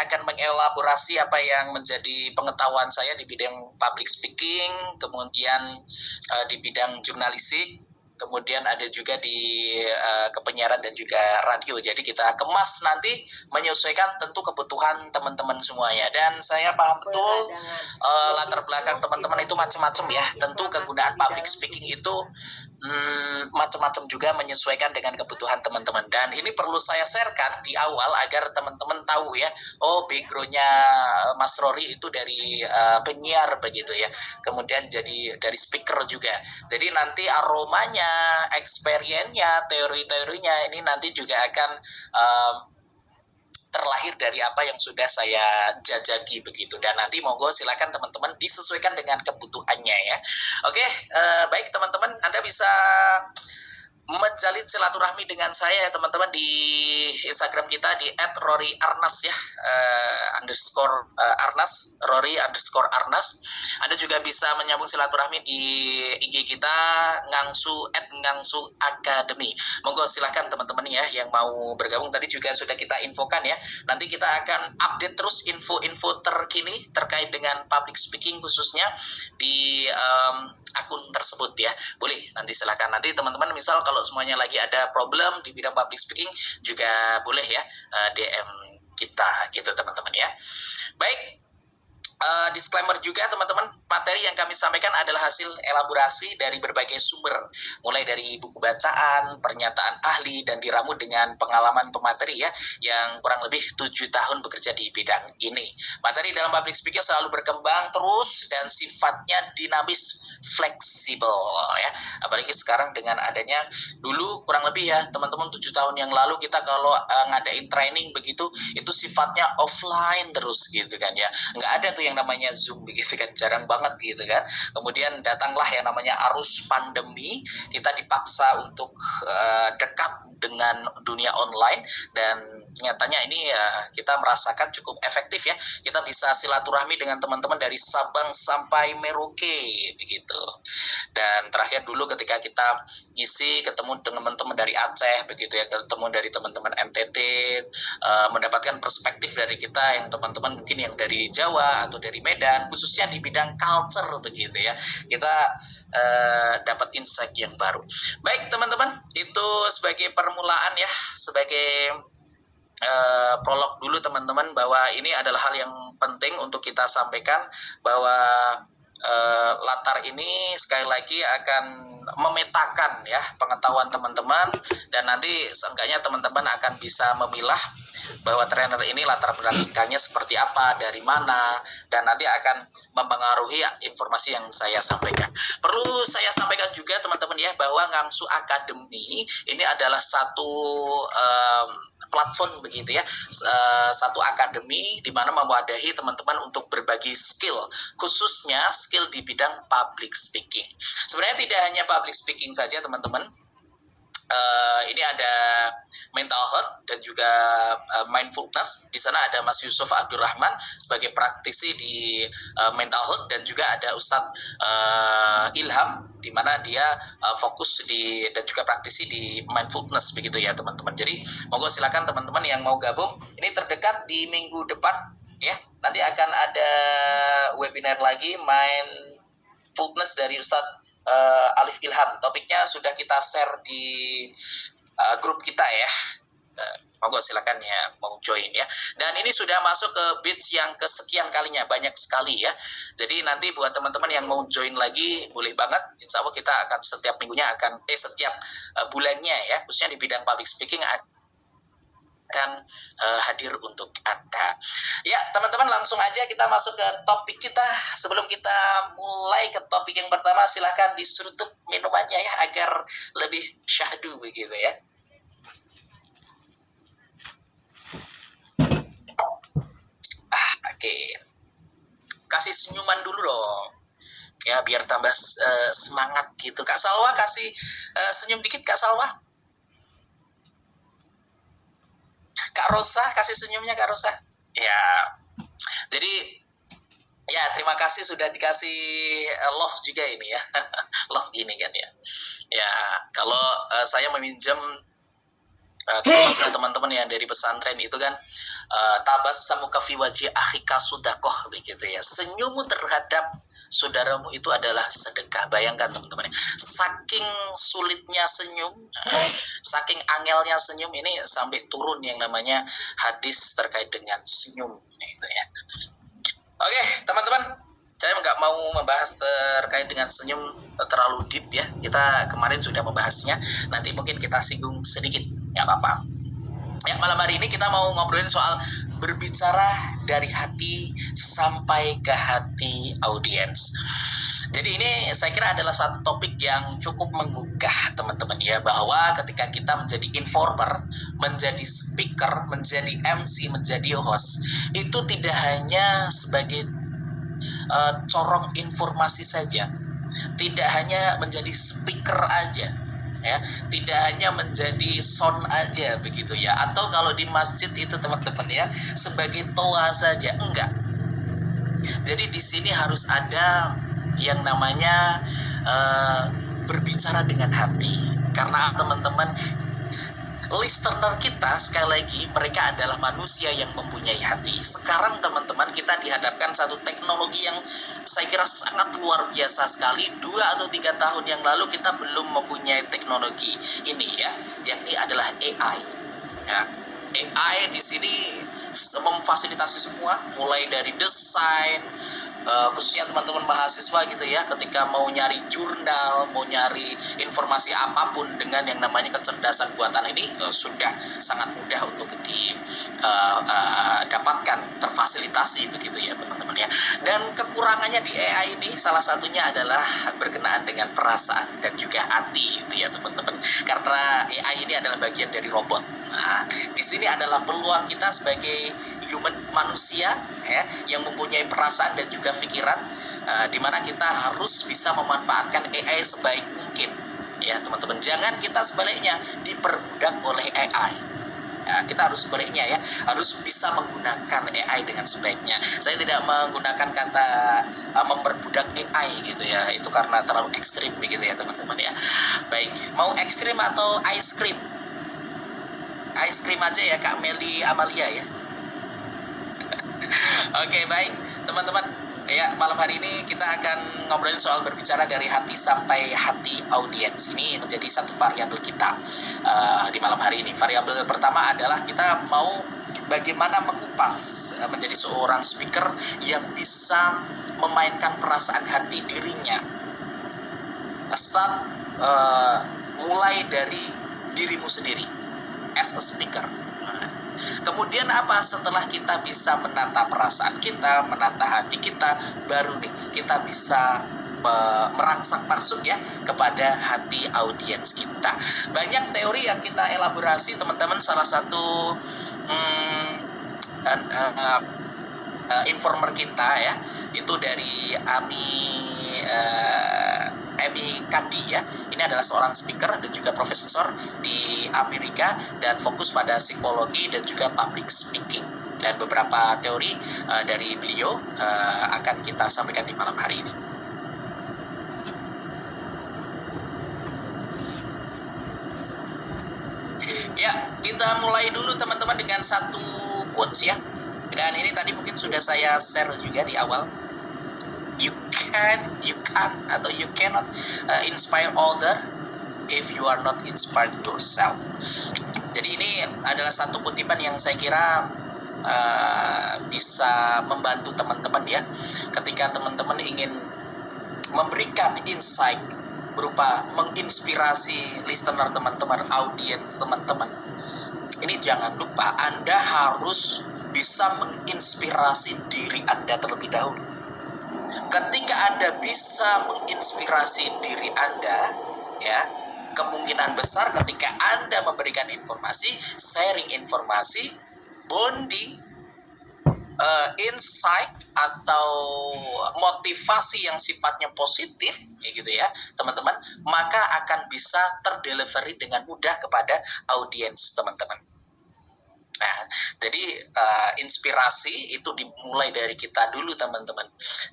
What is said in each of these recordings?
saya akan mengelaborasi apa yang menjadi pengetahuan saya di bidang public speaking, kemudian di bidang jurnalistik, kemudian ada juga di kepenyiaran dan juga radio. Jadi kita kemas nanti menyesuaikan tentu kebutuhan teman-teman semuanya. Dan saya paham betul latar belakang teman-teman itu macam-macam ya. Tentu kegunaan public speaking itu macam-macam juga menyesuaikan dengan kebutuhan teman-teman. Dan ini perlu saya sharekan di awal agar teman-teman tahu ya, oh backgroundnya Mas Rory itu dari penyiar begitu ya, kemudian jadi dari speaker juga. Jadi nanti aromanya, experience-nya, teori-teorinya ini nanti juga akan terlahir dari apa yang sudah saya jajaki begitu. Dan nanti monggo silakan teman-teman disesuaikan dengan kebutuhannya ya. Oke, baik teman-teman, Anda bisa menjalin silaturahmi dengan saya ya teman-teman di Instagram kita di @roryarnas ya, _Arnas, Rory _Arnas. Anda juga bisa menyambung silaturahmi di IG kita ngangsu academy. Monggo silakan teman-teman ya yang mau bergabung. Tadi juga sudah kita infokan ya. Nanti kita akan update terus info-info terkini terkait dengan public speaking khususnya di akun tersebut ya. Boleh nanti silakan. Nanti teman-teman misal kalau semuanya lagi ada problem di bidang public speaking juga boleh ya DM kita gitu teman-teman ya. Baik. Disclaimer juga teman-teman, materi yang kami sampaikan adalah hasil elaborasi dari berbagai sumber, mulai dari buku bacaan, pernyataan ahli, dan diramu dengan pengalaman pemateri ya, yang kurang lebih 7 tahun bekerja di bidang ini. Materi dalam public speaking selalu berkembang terus dan sifatnya dinamis, fleksibel ya. Apalagi sekarang dengan adanya, dulu kurang lebih ya teman-teman 7 tahun yang lalu kita kalau ngadain training begitu, itu sifatnya offline terus gitu kan ya. Nggak ada tuh yang namanya Zoom begitu kan, jarang banget gitu kan. Kemudian datanglah yang namanya arus pandemi, kita dipaksa untuk dekat dengan dunia online, dan nyatanya ini ya kita merasakan cukup efektif ya. Kita bisa silaturahmi dengan teman-teman dari Sabang sampai Merauke begitu. Dan terakhir dulu ketika kita ngisi ketemu dengan teman-teman dari Aceh begitu ya, ketemu dari teman-teman NTT, mendapatkan perspektif dari kita yang teman-teman mungkin yang dari Jawa atau dari Medan, khususnya di bidang culture begitu ya, kita dapat insight yang baru. Baik teman-teman, itu sebagai permulaan ya, sebagai prolog dulu teman-teman, bahwa ini adalah hal yang penting untuk kita sampaikan, bahwa latar ini sekali lagi akan memetakan ya pengetahuan teman-teman, dan nanti seenggaknya teman-teman akan bisa memilah bahwa trainer ini latar belakangnya seperti apa, dari mana, dan nanti akan mempengaruhi informasi yang saya sampaikan. Perlu saya sampaikan juga teman-teman ya, bahwa Ngangsu Academy ini adalah satu platform begitu ya, satu akademi di mana mewadahi teman-teman untuk berbagi skill, khususnya skill di bidang public speaking. Sebenarnya tidak hanya public speaking saja teman-teman. Ini ada mental health dan juga mindfulness. Di sana ada Mas Yusuf Abdurrahman sebagai praktisi di mental health, dan juga ada Ustadz Ilham di mana dia fokus di dan juga praktisi di mindfulness begitu ya teman-teman. Jadi monggo silakan teman-teman yang mau gabung. Ini terdekat di minggu depan ya. Nanti akan ada webinar lagi mindfulness dari Ustadz Alif Ilham. Topiknya sudah kita share di grup kita ya. Monggo silakan ya mau join ya. Dan ini sudah masuk ke batch yang kesekian kalinya, banyak sekali ya. Jadi nanti buat teman-teman yang mau join lagi boleh banget. Insya Allah kita akan setiap minggunya akan setiap bulannya ya, khususnya di bidang public speaking akan hadir untuk Anda. Ya, teman-teman langsung aja kita masuk ke topik kita. Sebelum kita mulai ke topik yang pertama, silahkan diseruduk minumannya ya, agar lebih syahdu begitu ya. Oke. Kasih senyuman dulu dong. Ya, biar tambah semangat gitu. Kak Salwa kasih senyum dikit Kak Salwa. Kak Rosa, kasih senyumnya Kak Rosa. Ya, jadi ya terima kasih sudah dikasih love juga ini ya. Love gini kan ya. Ya, kalau saya meminjam Termasuk teman-teman yang dari pesantren itu kan, tabassamu fi wajhi akhika sedekah begitu ya. Senyummu terhadap saudaramu itu adalah sedekah. Bayangkan teman-teman, saking sulitnya senyum, saking angelnya senyum ini sampai turun yang namanya hadis terkait dengan senyum itu ya. Oke, teman-teman, saya nggak mau membahas terkait dengan senyum terlalu deep ya. Kita kemarin sudah membahasnya. Nanti mungkin kita singgung sedikit, nggak apa-apa. Ya, malam hari ini kita mau ngobrolin soal berbicara dari hati sampai ke hati audiens. Jadi ini saya kira adalah satu topik yang cukup menggugah teman-teman ya, bahwa ketika kita menjadi informer, menjadi speaker, menjadi MC, menjadi host, itu tidak hanya sebagai corong informasi saja, tidak hanya menjadi speaker aja ya, tidak hanya menjadi sound aja begitu ya, atau kalau di masjid itu teman-teman ya sebagai toa saja, enggak. Jadi di sini harus ada yang namanya berbicara dengan hati, karena teman-teman listener kita sekali lagi mereka adalah manusia yang mempunyai hati. Sekarang teman-teman kita dihadapkan satu teknologi yang saya kira sangat luar biasa sekali. 2 atau 3 tahun yang lalu kita belum mempunyai teknologi ini ya, yakni adalah AI. Ya, AI di sini memfasilitasi semua, mulai dari desain, khususnya teman-teman mahasiswa gitu ya, ketika mau nyari jurnal, mau nyari informasi apapun dengan yang namanya kecerdasan buatan ini sudah sangat mudah untuk didapatkan, terfasilitasi begitu ya teman-teman ya. Dan kekurangannya di AI ini salah satunya adalah berkenaan dengan perasaan dan juga hati gitu ya teman-teman, karena AI ini adalah bagian dari robot. Nah, di sini adalah peluang kita sebagai human, manusia ya, yang mempunyai perasaan dan juga pikiran, di mana kita harus bisa memanfaatkan AI sebaik mungkin ya teman-teman. Jangan kita sebaliknya diperbudak oleh AI. Ya, kita harus sebaliknya ya, harus bisa menggunakan AI dengan sebaiknya. Saya tidak menggunakan kata memperbudak AI gitu ya, itu karena terlalu ekstrim begitu ya teman-teman ya. Baik, mau ekstrim atau ice cream? Ice cream aja ya Kak Meli Amalia ya. Oke, baik teman-teman ya, malam hari ini kita akan ngobrolin soal berbicara dari hati sampai hati audiens. Ini menjadi satu variabel kita di malam hari ini. Variabel pertama adalah kita mau bagaimana mengupas menjadi seorang speaker yang bisa memainkan perasaan hati dirinya. Mulai dari dirimu sendiri as a speaker. Kemudian apa setelah kita bisa menata perasaan kita, menata hati kita, baru nih kita bisa merangsang masuk ya kepada hati audiens kita. Banyak teori yang kita elaborasi teman-teman. Salah satu informer kita ya, itu dari Amy Kandi ya. Ini adalah seorang speaker dan juga profesor di Amerika dan fokus pada psikologi dan juga public speaking. Dan beberapa teori dari beliau akan kita sampaikan di malam hari ini. Ya, kita mulai dulu teman-teman dengan satu quotes ya. Dan ini tadi mungkin sudah saya share juga di awal. You can atau you cannot inspire other if you are not inspired yourself. Jadi ini adalah satu kutipan yang saya kira bisa membantu teman-teman ya, ketika teman-teman ingin memberikan insight berupa menginspirasi listener teman-teman, audiens teman-teman. Ini jangan lupa Anda harus bisa menginspirasi diri Anda terlebih dahulu. Ketika Anda bisa menginspirasi diri Anda, ya, kemungkinan besar ketika Anda memberikan informasi, sharing informasi, bonding, insight atau motivasi yang sifatnya positif, ya gitu ya, teman-teman, maka akan bisa terdelivery dengan mudah kepada audiens teman-teman. Nah, jadi inspirasi itu dimulai dari kita dulu teman-teman.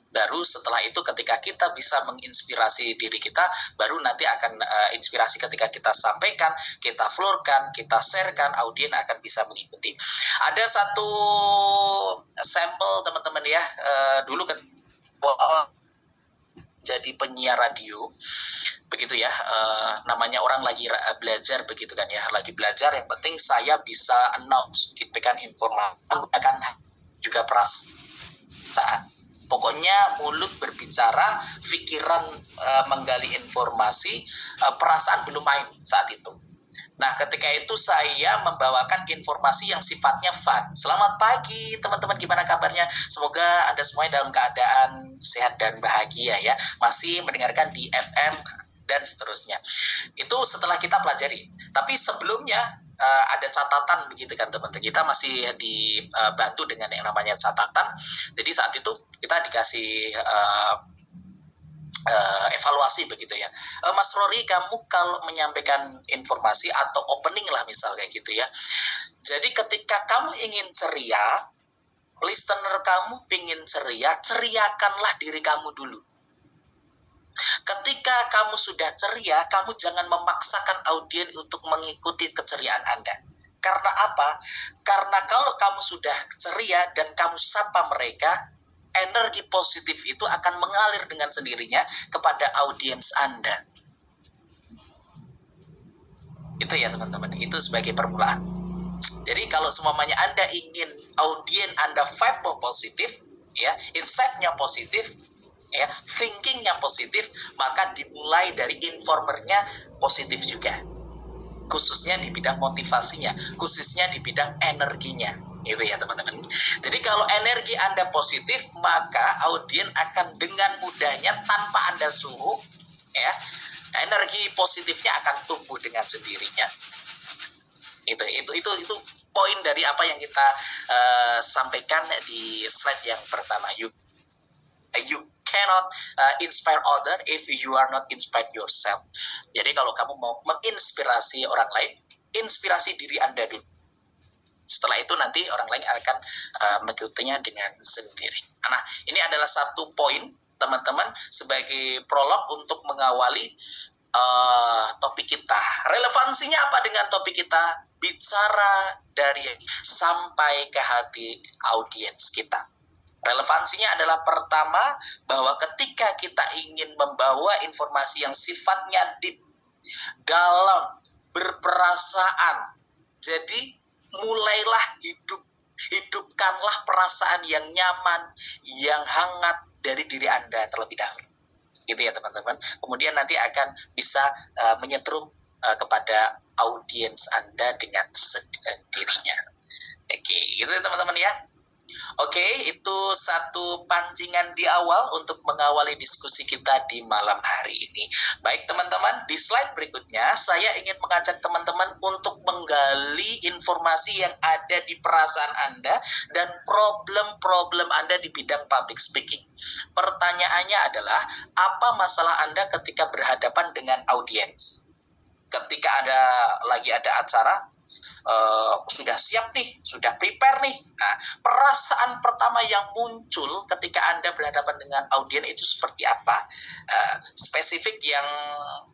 Baru setelah itu ketika kita bisa menginspirasi diri kita, baru nanti akan inspirasi ketika kita sampaikan, kita flurkan, kita sharekan, audiens akan bisa mengikuti. Ada satu sampel teman-teman ya, dulu ketika jadi penyiar radio begitu ya, namanya orang lagi belajar begitu kan ya, lagi belajar, yang penting saya bisa announce, berikan informasi, menggunakan juga perasaan. Pokoknya mulut berbicara, pikiran menggali informasi, perasaan belum main saat itu. Nah, ketika itu saya membawakan informasi yang sifatnya fun. Selamat pagi teman-teman, gimana kabarnya? Semoga Anda semuanya dalam keadaan sehat dan bahagia ya. Masih mendengarkan di FM dan seterusnya. Itu setelah kita pelajari. Tapi sebelumnya ada catatan begitu kan teman-teman. Kita masih dibantu dengan yang namanya catatan. Jadi saat itu kita dikasih evaluasi begitu ya. Mas Rory, kamu kalau menyampaikan informasi atau opening lah misal kayak gitu ya. Jadi ketika kamu ingin ceria, listener kamu ingin ceria, ceriakanlah diri kamu dulu. Ketika kamu sudah ceria, kamu jangan memaksakan audiens untuk mengikuti keceriaan Anda. Karena apa? Karena kalau kamu sudah ceria dan kamu sapa mereka, energi positif itu akan mengalir dengan sendirinya kepada audiens Anda. Itu ya teman-teman, itu sebagai permulaan. Jadi kalau semuanya Anda ingin audiens Anda vibe positif, ya, insight-nya positif, ya, thinking-nya positif, maka dimulai dari informernya positif juga. Khususnya di bidang motivasinya, khususnya di bidang energinya. Itu ya teman-teman. Jadi kalau energi Anda positif, maka audiens akan dengan mudahnya tanpa Anda suruh, ya, energi positifnya akan tumbuh dengan sendirinya. Itu poin dari apa yang kita sampaikan di slide yang pertama. You cannot inspire other if you are not inspired yourself. Jadi kalau kamu mau menginspirasi orang lain, inspirasi diri Anda dulu. Setelah itu nanti orang lain akan mengikutinya dengan sendiri. Nah, ini adalah satu poin teman-teman sebagai prolog untuk mengawali topik kita. Relevansinya apa dengan topik kita? Bicara dari sampai ke hati audiens kita. Relevansinya adalah pertama, bahwa ketika kita ingin membawa informasi yang sifatnya deep, dalam, berperasaan, jadi mulailah hidupkanlah perasaan yang nyaman, yang hangat dari diri Anda terlebih dahulu. Gitu ya teman-teman. Kemudian nanti akan bisa menyetrum kepada audiens Anda dengan sendirinya. Oke, gitu ya teman-teman ya. Oke, itu satu pancingan di awal untuk mengawali diskusi kita di malam hari ini. Baik teman-teman, di slide berikutnya saya ingin mengajak teman-teman untuk menggali informasi yang ada di perasaan Anda dan problem-problem Anda di bidang public speaking. Pertanyaannya adalah, apa masalah Anda ketika berhadapan dengan audiens? Ketika lagi ada acara, sudah siap nih, sudah prepare nih. Nah, perasaan pertama yang muncul ketika Anda berhadapan dengan audiens itu seperti apa? Spesifik yang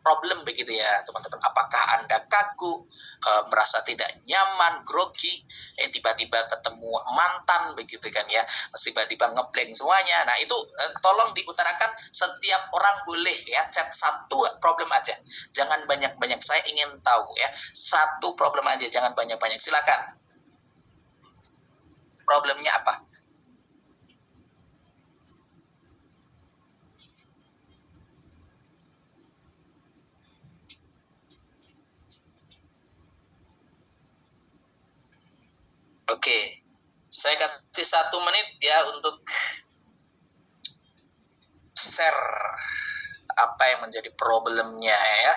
problem begitu ya, teman-teman. Apakah Anda kaku, merasa tidak nyaman, grogi, tiba-tiba ketemu mantan begitu kan ya, tiba-tiba ngeblank semuanya. Nah, itu tolong diutarakan, setiap orang boleh ya chat satu problem aja. Jangan banyak-banyak. Saya ingin tahu ya, satu problem aja, jangan banyak-banyak. Silakan. Problemnya apa? Oke, saya kasih 1 menit ya untuk share apa yang menjadi problemnya ya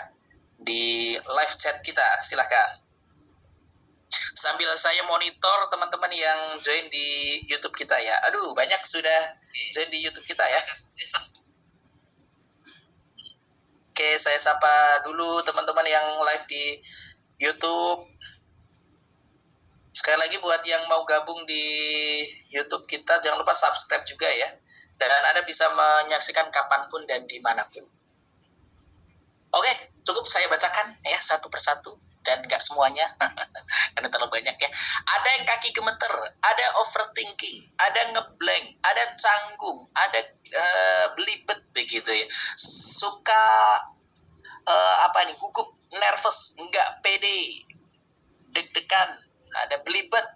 di live chat kita. Silakan. Sambil saya monitor teman-teman yang join di YouTube kita ya. Aduh, banyak sudah join di YouTube kita ya. Oke, saya sapa dulu teman-teman yang live di YouTube. Sekali lagi buat yang mau gabung di YouTube kita, jangan lupa subscribe juga ya. Dan Anda bisa menyaksikan kapanpun dan dimanapun. Oke, cukup saya bacakan ya satu persatu. Dan nggak semuanya, karena terlalu banyak ya. Ada yang kaki gemeter, ada overthinking, ada ngeblank, ada canggung, ada belibet begitu ya. Suka gugup, nervous, nggak pede, deg-degan, ada belibet.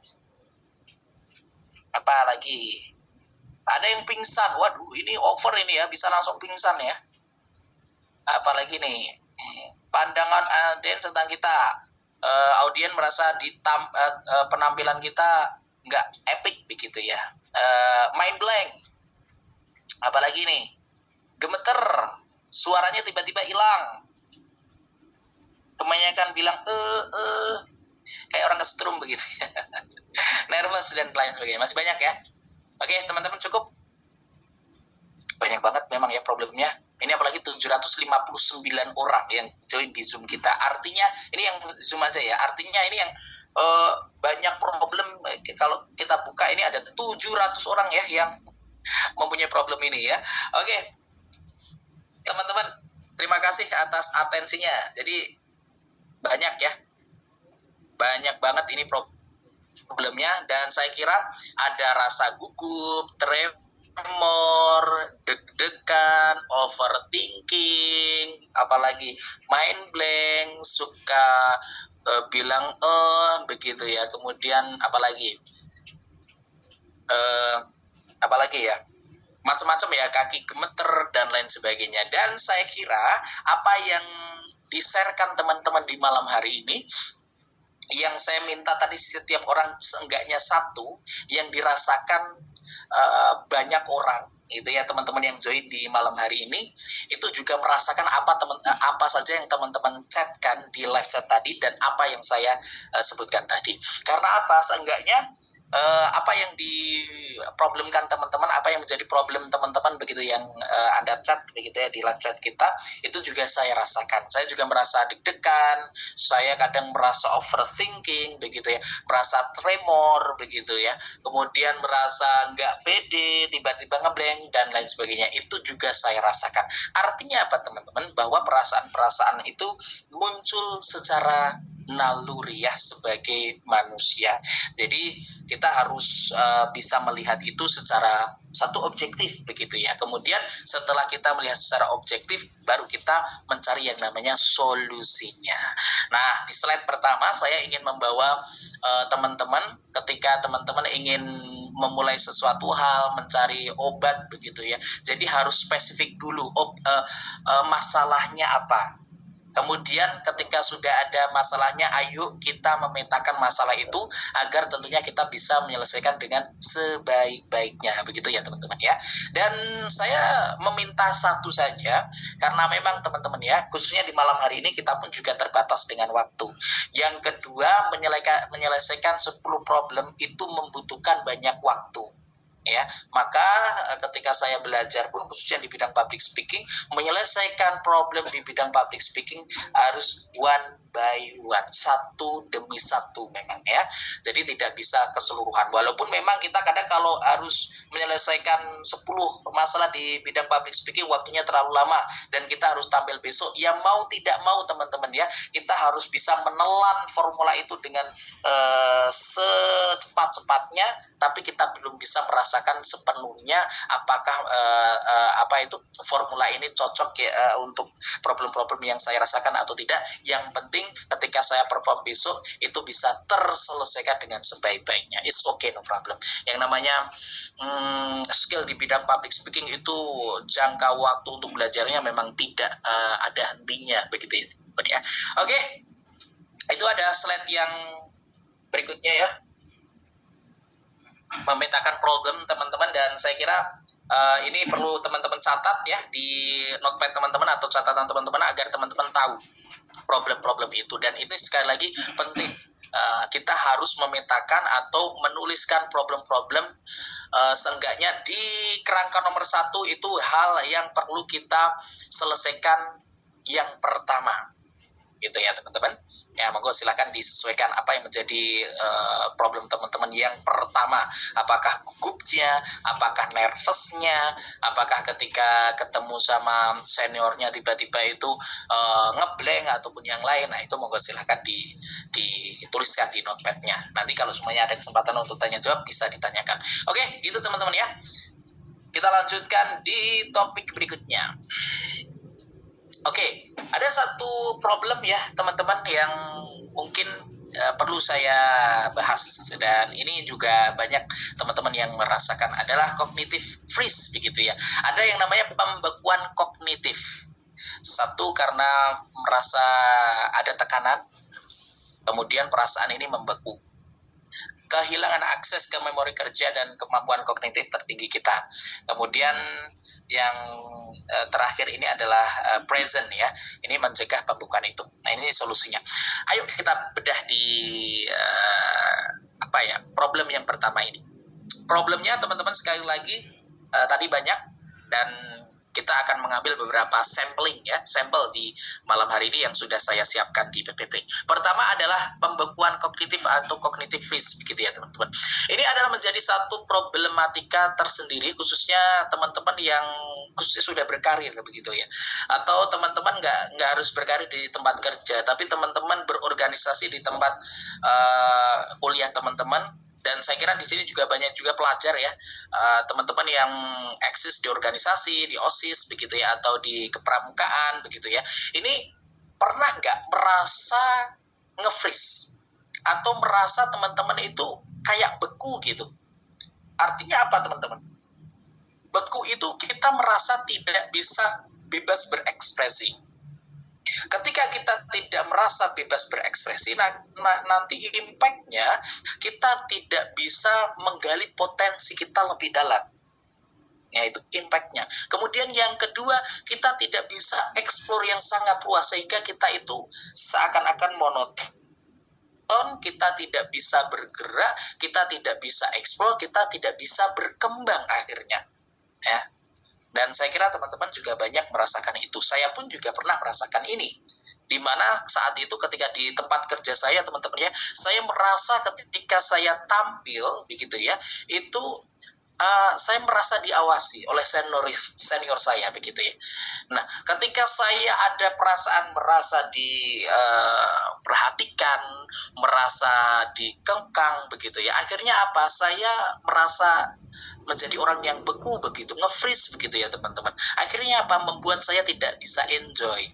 Apalagi ada yang pingsan, waduh ini over ini ya, bisa langsung pingsan ya. Apalagi nih, pandangan audiens tentang kita, audien merasa penampilan kita nggak epic begitu ya, mind blank. Apalagi nih, gemeter, suaranya tiba-tiba hilang, kebanyakan bilang kayak orang kesetrum begitu ya. Nervous dan lain sebagainya. Masih banyak ya. Oke teman-teman, cukup banyak banget memang ya problemnya. Ini apalagi 759 orang yang join di Zoom kita. Artinya, ini yang Zoom aja ya, artinya ini yang banyak problem. Kalau kita buka ini ada 700 orang ya yang mempunyai problem ini ya. Oke, teman-teman, terima kasih atas atensinya. Jadi, banyak ya. Banyak banget ini problemnya. Dan saya kira ada rasa gugup, tremor, deg-degan, overthinking, apalagi mind blank, suka bilang begitu ya. Kemudian apalagi ya, macam-macam ya, kaki gemeter dan lain sebagainya. Dan saya kira apa yang di-sharekan teman-teman di malam hari ini, yang saya minta tadi setiap orang seenggaknya satu yang dirasakan banyak orang itu ya, teman-teman yang join di malam hari ini itu juga merasakan apa saja yang teman-teman chatkan di live chat tadi dan apa yang saya sebutkan tadi. Karena apa? Seenggaknya apa yang diproblemkan teman-teman, apa yang menjadi problem teman-teman begitu yang Anda chat begitu ya di live chat kita, itu juga saya rasakan. Saya juga merasa deg-degan, saya kadang merasa overthinking begitu ya, merasa tremor begitu ya, kemudian merasa nggak pede, tiba-tiba ngeblank dan lain sebagainya. Itu juga saya rasakan. Artinya apa teman-teman? Bahwa perasaan-perasaan itu muncul secara naluri ya sebagai manusia. Jadi kita harus bisa melihat itu secara satu objektif begitu ya. Kemudian setelah kita melihat secara objektif, baru kita mencari yang namanya solusinya. Nah, di slide pertama saya ingin membawa teman-teman ketika teman-teman ingin memulai sesuatu hal, mencari obat begitu ya. Jadi harus spesifik dulu masalahnya apa. Kemudian ketika sudah ada masalahnya, ayo kita memetakan masalah itu agar tentunya kita bisa menyelesaikan dengan sebaik-baiknya. Begitu ya teman-teman ya. Dan saya meminta satu saja, karena memang teman-teman ya, khususnya di malam hari ini kita pun juga terbatas dengan waktu. Yang kedua, menyelesaikan 10 problem itu membutuhkan banyak waktu. Ya, maka ketika saya belajar pun khususnya di bidang public speaking, menyelesaikan problem di bidang public speaking harus one by one, satu demi satu memang ya. Jadi tidak bisa keseluruhan. Walaupun memang kita kadang kalau harus menyelesaikan 10 masalah di bidang public speaking waktunya terlalu lama dan kita harus tampil besok, ya mau tidak mau teman-teman ya, kita harus bisa menelan formula itu dengan secepat-cepatnya, tapi kita belum bisa merasakan sepenuhnya apakah formula ini cocok ya untuk problem-problem yang saya rasakan atau tidak. Yang penting ketika saya perform besok itu bisa terselesaikan dengan sebaik-baiknya. It's okay, no problem. Yang namanya skill di bidang public speaking itu jangka waktu untuk belajarnya memang tidak ada hentinya begitu ya. Oke. Itu ada slide yang berikutnya ya, memetakan problem teman-teman, dan saya kira ini perlu teman-teman catat ya di notepad teman-teman atau catatan teman-teman agar teman-teman tahu problem-problem itu. Dan ini sekali lagi penting, kita harus memetakan atau menuliskan problem-problem, seenggaknya di kerangka nomor 1 itu hal yang perlu kita selesaikan yang pertama gitu ya teman-teman. Ya monggo silakan disesuaikan apa yang menjadi problem teman-teman. Yang pertama, apakah gugupnya, apakah nervousnya, apakah ketika ketemu sama seniornya tiba-tiba itu ngeblank ataupun yang lain. Nah itu monggo silakan dituliskan di notepadnya. Nanti kalau semuanya ada kesempatan untuk tanya jawab bisa ditanyakan. Oke, gitu teman-teman ya. Kita lanjutkan di topik berikutnya. Oke, ada satu problem ya teman-teman yang mungkin perlu saya bahas, dan ini juga banyak teman-teman yang merasakan, adalah cognitive freeze begitu ya. Ada yang namanya pembekuan kognitif. Satu, karena merasa ada tekanan, kemudian perasaan ini membeku. Kehilangan akses ke memori kerja dan kemampuan kognitif tertinggi kita. Kemudian yang terakhir ini adalah present ya. Ini mencegah pembukaan itu. Nah ini solusinya. Ayo kita bedah di problem yang pertama ini. Problemnya teman-teman sekali lagi tadi banyak, dan kita akan mengambil beberapa sampel di malam hari ini yang sudah saya siapkan di PPT. Pertama adalah pembekuan kognitif atau cognitive freeze begitu ya teman-teman. Ini adalah menjadi satu problematika tersendiri, khususnya teman-teman yang khususnya sudah berkarir begitu ya. Atau teman-teman nggak harus berkarir di tempat kerja, tapi teman-teman berorganisasi di tempat kuliah teman-teman. Dan saya kira di sini juga banyak juga pelajar ya, teman-teman yang eksis di organisasi, di OSIS begitu ya, atau di kepramukaan begitu ya. Ini pernah nggak merasa nge-freeze atau merasa teman-teman itu kayak beku gitu? Artinya apa teman-teman? Beku itu kita merasa tidak bisa bebas berekspresi. Ketika kita tidak merasa bebas berekspresi, nanti impact-nya kita tidak bisa menggali potensi kita lebih dalam. Ya, itu impact-nya. Kemudian yang kedua, kita tidak bisa eksplor yang sangat luas, sehingga kita itu seakan-akan monoton, kita tidak bisa bergerak, kita tidak bisa eksplor, kita tidak bisa berkembang akhirnya. Ya. Dan saya kira teman-teman juga banyak merasakan itu. Saya pun juga pernah merasakan ini. Di mana saat itu ketika di tempat kerja saya teman-teman ya, saya merasa ketika saya tampil begitu ya, itu saya merasa diawasi oleh senior saya begitu ya. Nah, ketika saya ada perasaan merasa diperhatikan, merasa dikengkang begitu ya, akhirnya apa? Saya merasa menjadi orang yang beku begitu, nge-freeze begitu ya teman-teman. Akhirnya apa? Membuat saya tidak bisa enjoy.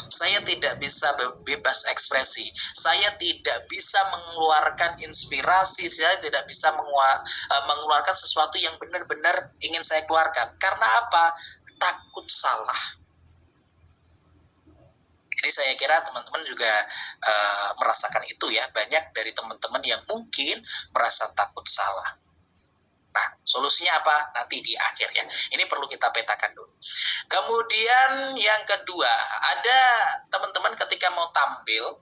Saya tidak bisa bebas ekspresi, saya tidak bisa mengeluarkan inspirasi, saya tidak bisa mengeluarkan sesuatu yang benar-benar ingin saya keluarkan. Karena apa? Takut salah. Jadi saya kira teman-teman juga merasakan itu ya, banyak dari teman-teman yang mungkin merasa takut salah. Nah, solusinya apa? Nanti di akhir ya. Ini perlu kita petakan dulu. Kemudian yang kedua, ada teman-teman ketika mau tampil,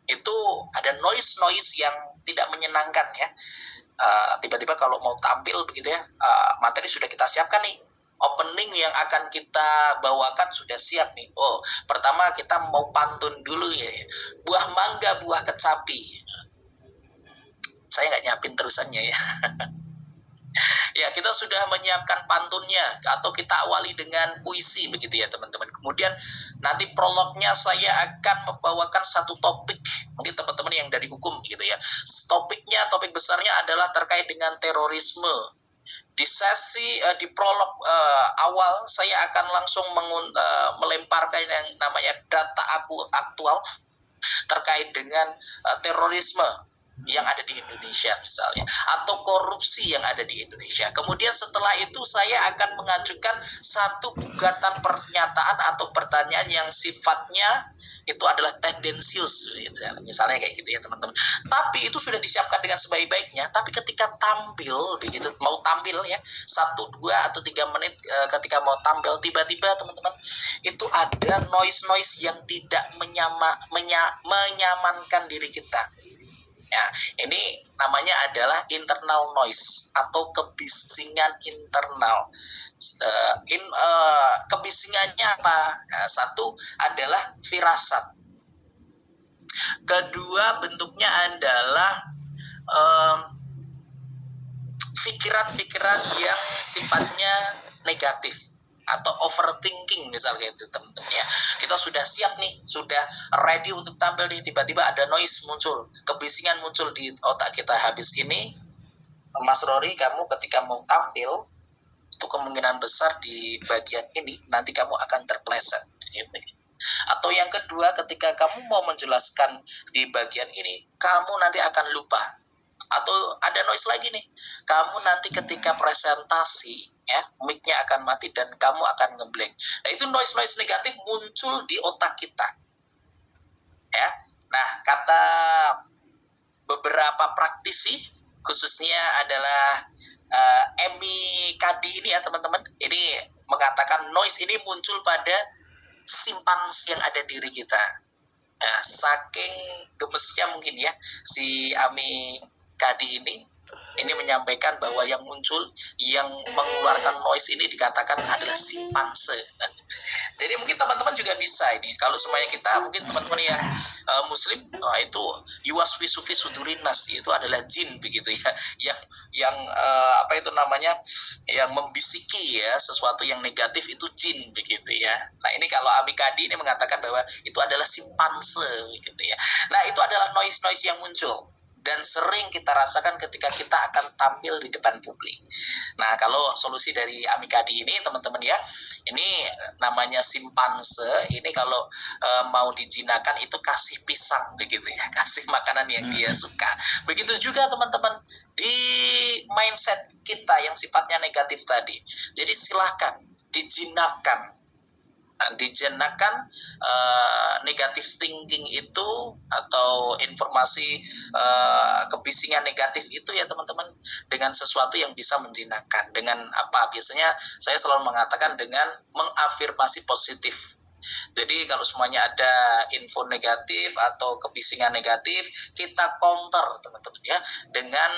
itu ada noise yang tidak menyenangkan ya. Tiba-tiba kalau mau tampil begitu ya, materi sudah kita siapkan nih. Opening yang akan kita bawakan sudah siap nih. Oh, pertama kita mau pantun dulu ya. Buah mangga, buah kecapi. Saya nggak nyiapin terusannya ya. Ya, kita sudah menyiapkan pantunnya, atau kita awali dengan puisi begitu ya teman-teman. Kemudian nanti prolognya saya akan membawakan satu topik, mungkin teman-teman yang dari hukum gitu ya. Topik besarnya adalah terkait dengan terorisme. Di sesi di prolog awal saya akan langsung melemparkan yang namanya data aktual terkait dengan terorisme yang ada di Indonesia misalnya, atau korupsi yang ada di Indonesia. Kemudian setelah itu saya akan mengajukan satu gugatan pernyataan atau pertanyaan yang sifatnya itu adalah tendensius, misalnya kayak gitu ya teman-teman. Tapi itu sudah disiapkan dengan sebaik-baiknya. Tapi ketika tampil begitu, mau tampil ya 1, 2 atau 3 menit ketika mau tampil, tiba-tiba teman-teman itu ada noise yang tidak menyamankan diri kita. Ya, ini namanya adalah internal noise atau kebisingan internal. Kebisingannya apa? Satu adalah firasat. Kedua bentuknya adalah pikiran-pikiran yang sifatnya negatif atau overthinking misalnya itu teman-teman ya. Kita sudah siap nih, sudah ready untuk tampil nih, tiba-tiba ada noise muncul, kebisingan muncul di otak kita. Habis ini Mas Rory, kamu ketika mau tampil itu kemungkinan besar di bagian ini nanti kamu akan terpleset gitu. Atau yang kedua, ketika kamu mau menjelaskan di bagian ini, kamu nanti akan lupa. Atau ada noise lagi nih, kamu nanti ketika presentasi ya, mic-nya akan mati dan kamu akan ngeblank. Nah, itu noise negatif muncul di otak kita ya. Nah, kata beberapa praktisi khususnya adalah Amy Cuddy ini ya teman-teman, ini mengatakan noise ini muncul pada simpans yang ada di diri kita. Nah, saking gemesnya mungkin ya si Amy Cuddy ini menyampaikan bahwa yang muncul, yang mengeluarkan noise ini dikatakan adalah simpanse. Jadi mungkin teman-teman juga bisa ini. Kalau semuanya kita, mungkin teman-teman yang Muslim, itu yuwaswisu fi sudurinas, itu adalah jin begitu ya, yang apa itu namanya, yang membisiki ya sesuatu yang negatif, itu jin begitu ya. Nah ini kalau Amy Cuddy ini mengatakan bahwa itu adalah simpanse begitu ya. Nah itu adalah noise yang muncul dan sering kita rasakan ketika kita akan tampil di depan publik. Nah, kalau solusi dari Amy Cuddy ini, teman-teman ya, ini namanya simpanse. Ini kalau mau dijinakan itu kasih pisang begitu ya, kasih makanan yang dia suka. Begitu juga teman-teman di mindset kita yang sifatnya negatif tadi. Jadi silahkan dijinakan. Dijenakan negative thinking itu atau informasi kebisingan negatif itu ya teman-teman, dengan sesuatu yang bisa menjinakkan. Dengan apa? Biasanya saya selalu mengatakan dengan mengafirmasi positif. Jadi kalau semuanya ada info negatif atau kebisingan negatif, kita counter teman-teman ya dengan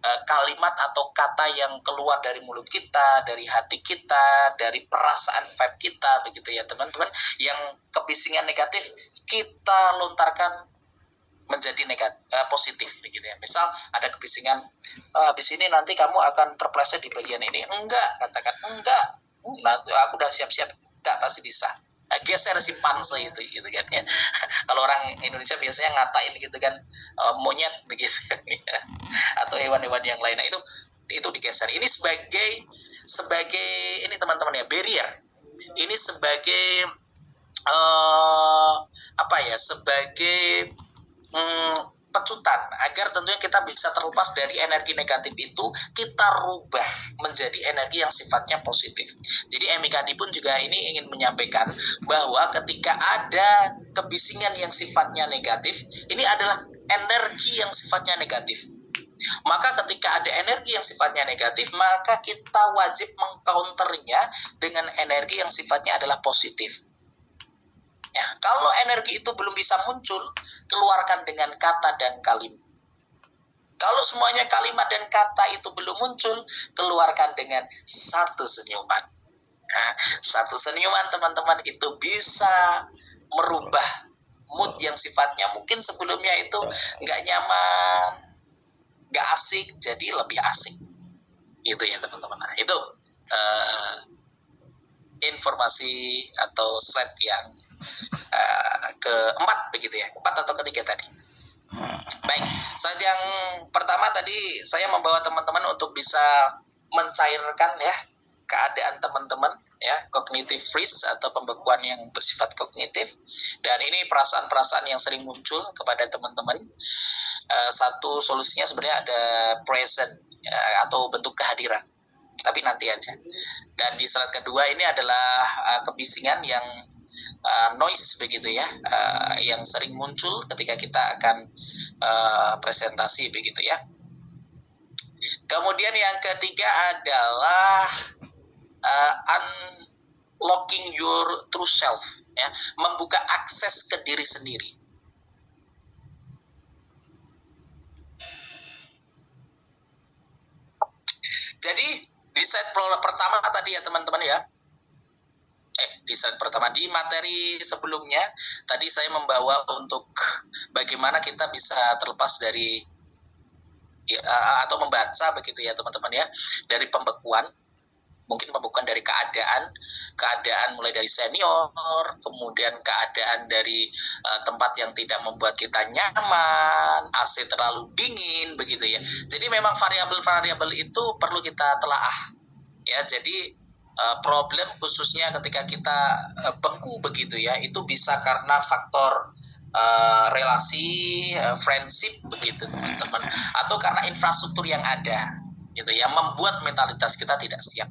kalimat atau kata yang keluar dari mulut kita, dari hati kita, dari perasaan vibe kita begitu ya teman-teman. Yang kebisingan negatif kita lontarkan menjadi positif begitu ya. Misal ada kebisingan, habis ini nanti kamu akan terpleset di bagian ini. Enggak, katakan enggak. Nanti aku udah siap-siap, enggak, pasti bisa. Geser si panse itu gitu kan ya. Kalau orang Indonesia biasanya ngatain gitu kan, monyet begitu ya. Atau hewan-hewan yang lain. Nah, itu digeser. Ini sebagai ini teman-teman ya, barrier. Ini sebagai sebagai pecutan agar tentunya kita bisa terlepas dari energi negatif itu, kita rubah menjadi energi yang sifatnya positif. Jadi Amy Cuddy pun juga ini ingin menyampaikan bahwa ketika ada kebisingan yang sifatnya negatif, ini adalah energi yang sifatnya negatif. Maka ketika ada energi yang sifatnya negatif, maka kita wajib mengcounternya dengan energi yang sifatnya adalah positif. Ya, kalau energi itu belum bisa muncul, keluarkan dengan kata dan kalimat. Kalau semuanya kalimat dan kata itu belum muncul, keluarkan dengan satu senyuman. Nah, satu senyuman teman-teman itu bisa merubah mood yang sifatnya mungkin sebelumnya itu nggak nyaman, nggak asik, jadi lebih asik. Gitu ya teman-teman. Nah, itu informasi atau slide yang keempat begitu ya, keempat atau ketiga tadi. Baik, slide yang pertama tadi saya membawa teman-teman untuk bisa mencairkan ya keadaan teman-teman ya, cognitive freeze atau pembekuan yang bersifat kognitif. Dan ini perasaan-perasaan yang sering muncul kepada teman-teman. Satu solusinya sebenarnya ada present ya, atau bentuk kehadiran, tapi nanti aja. Dan di slide kedua ini adalah kebisingan yang noise begitu ya, yang sering muncul ketika kita akan presentasi begitu ya. Kemudian yang ketiga adalah unlocking your true self ya, membuka akses ke diri sendiri. Jadi di slide pertama tadi ya teman-teman ya, di slide pertama. Di materi sebelumnya tadi saya membawa untuk bagaimana kita bisa terlepas dari atau membaca begitu ya teman-teman ya, dari pembekuan. Mungkin pembekuan dari keadaan mulai dari senior, kemudian keadaan dari tempat yang tidak membuat kita nyaman, AC terlalu dingin begitu ya. Jadi memang variabel-variabel itu perlu kita telaah ya. Jadi problem khususnya ketika kita beku begitu ya, itu bisa karena faktor relasi, friendship begitu teman-teman, atau karena infrastruktur yang ada gitu ya, membuat mentalitas kita tidak siap.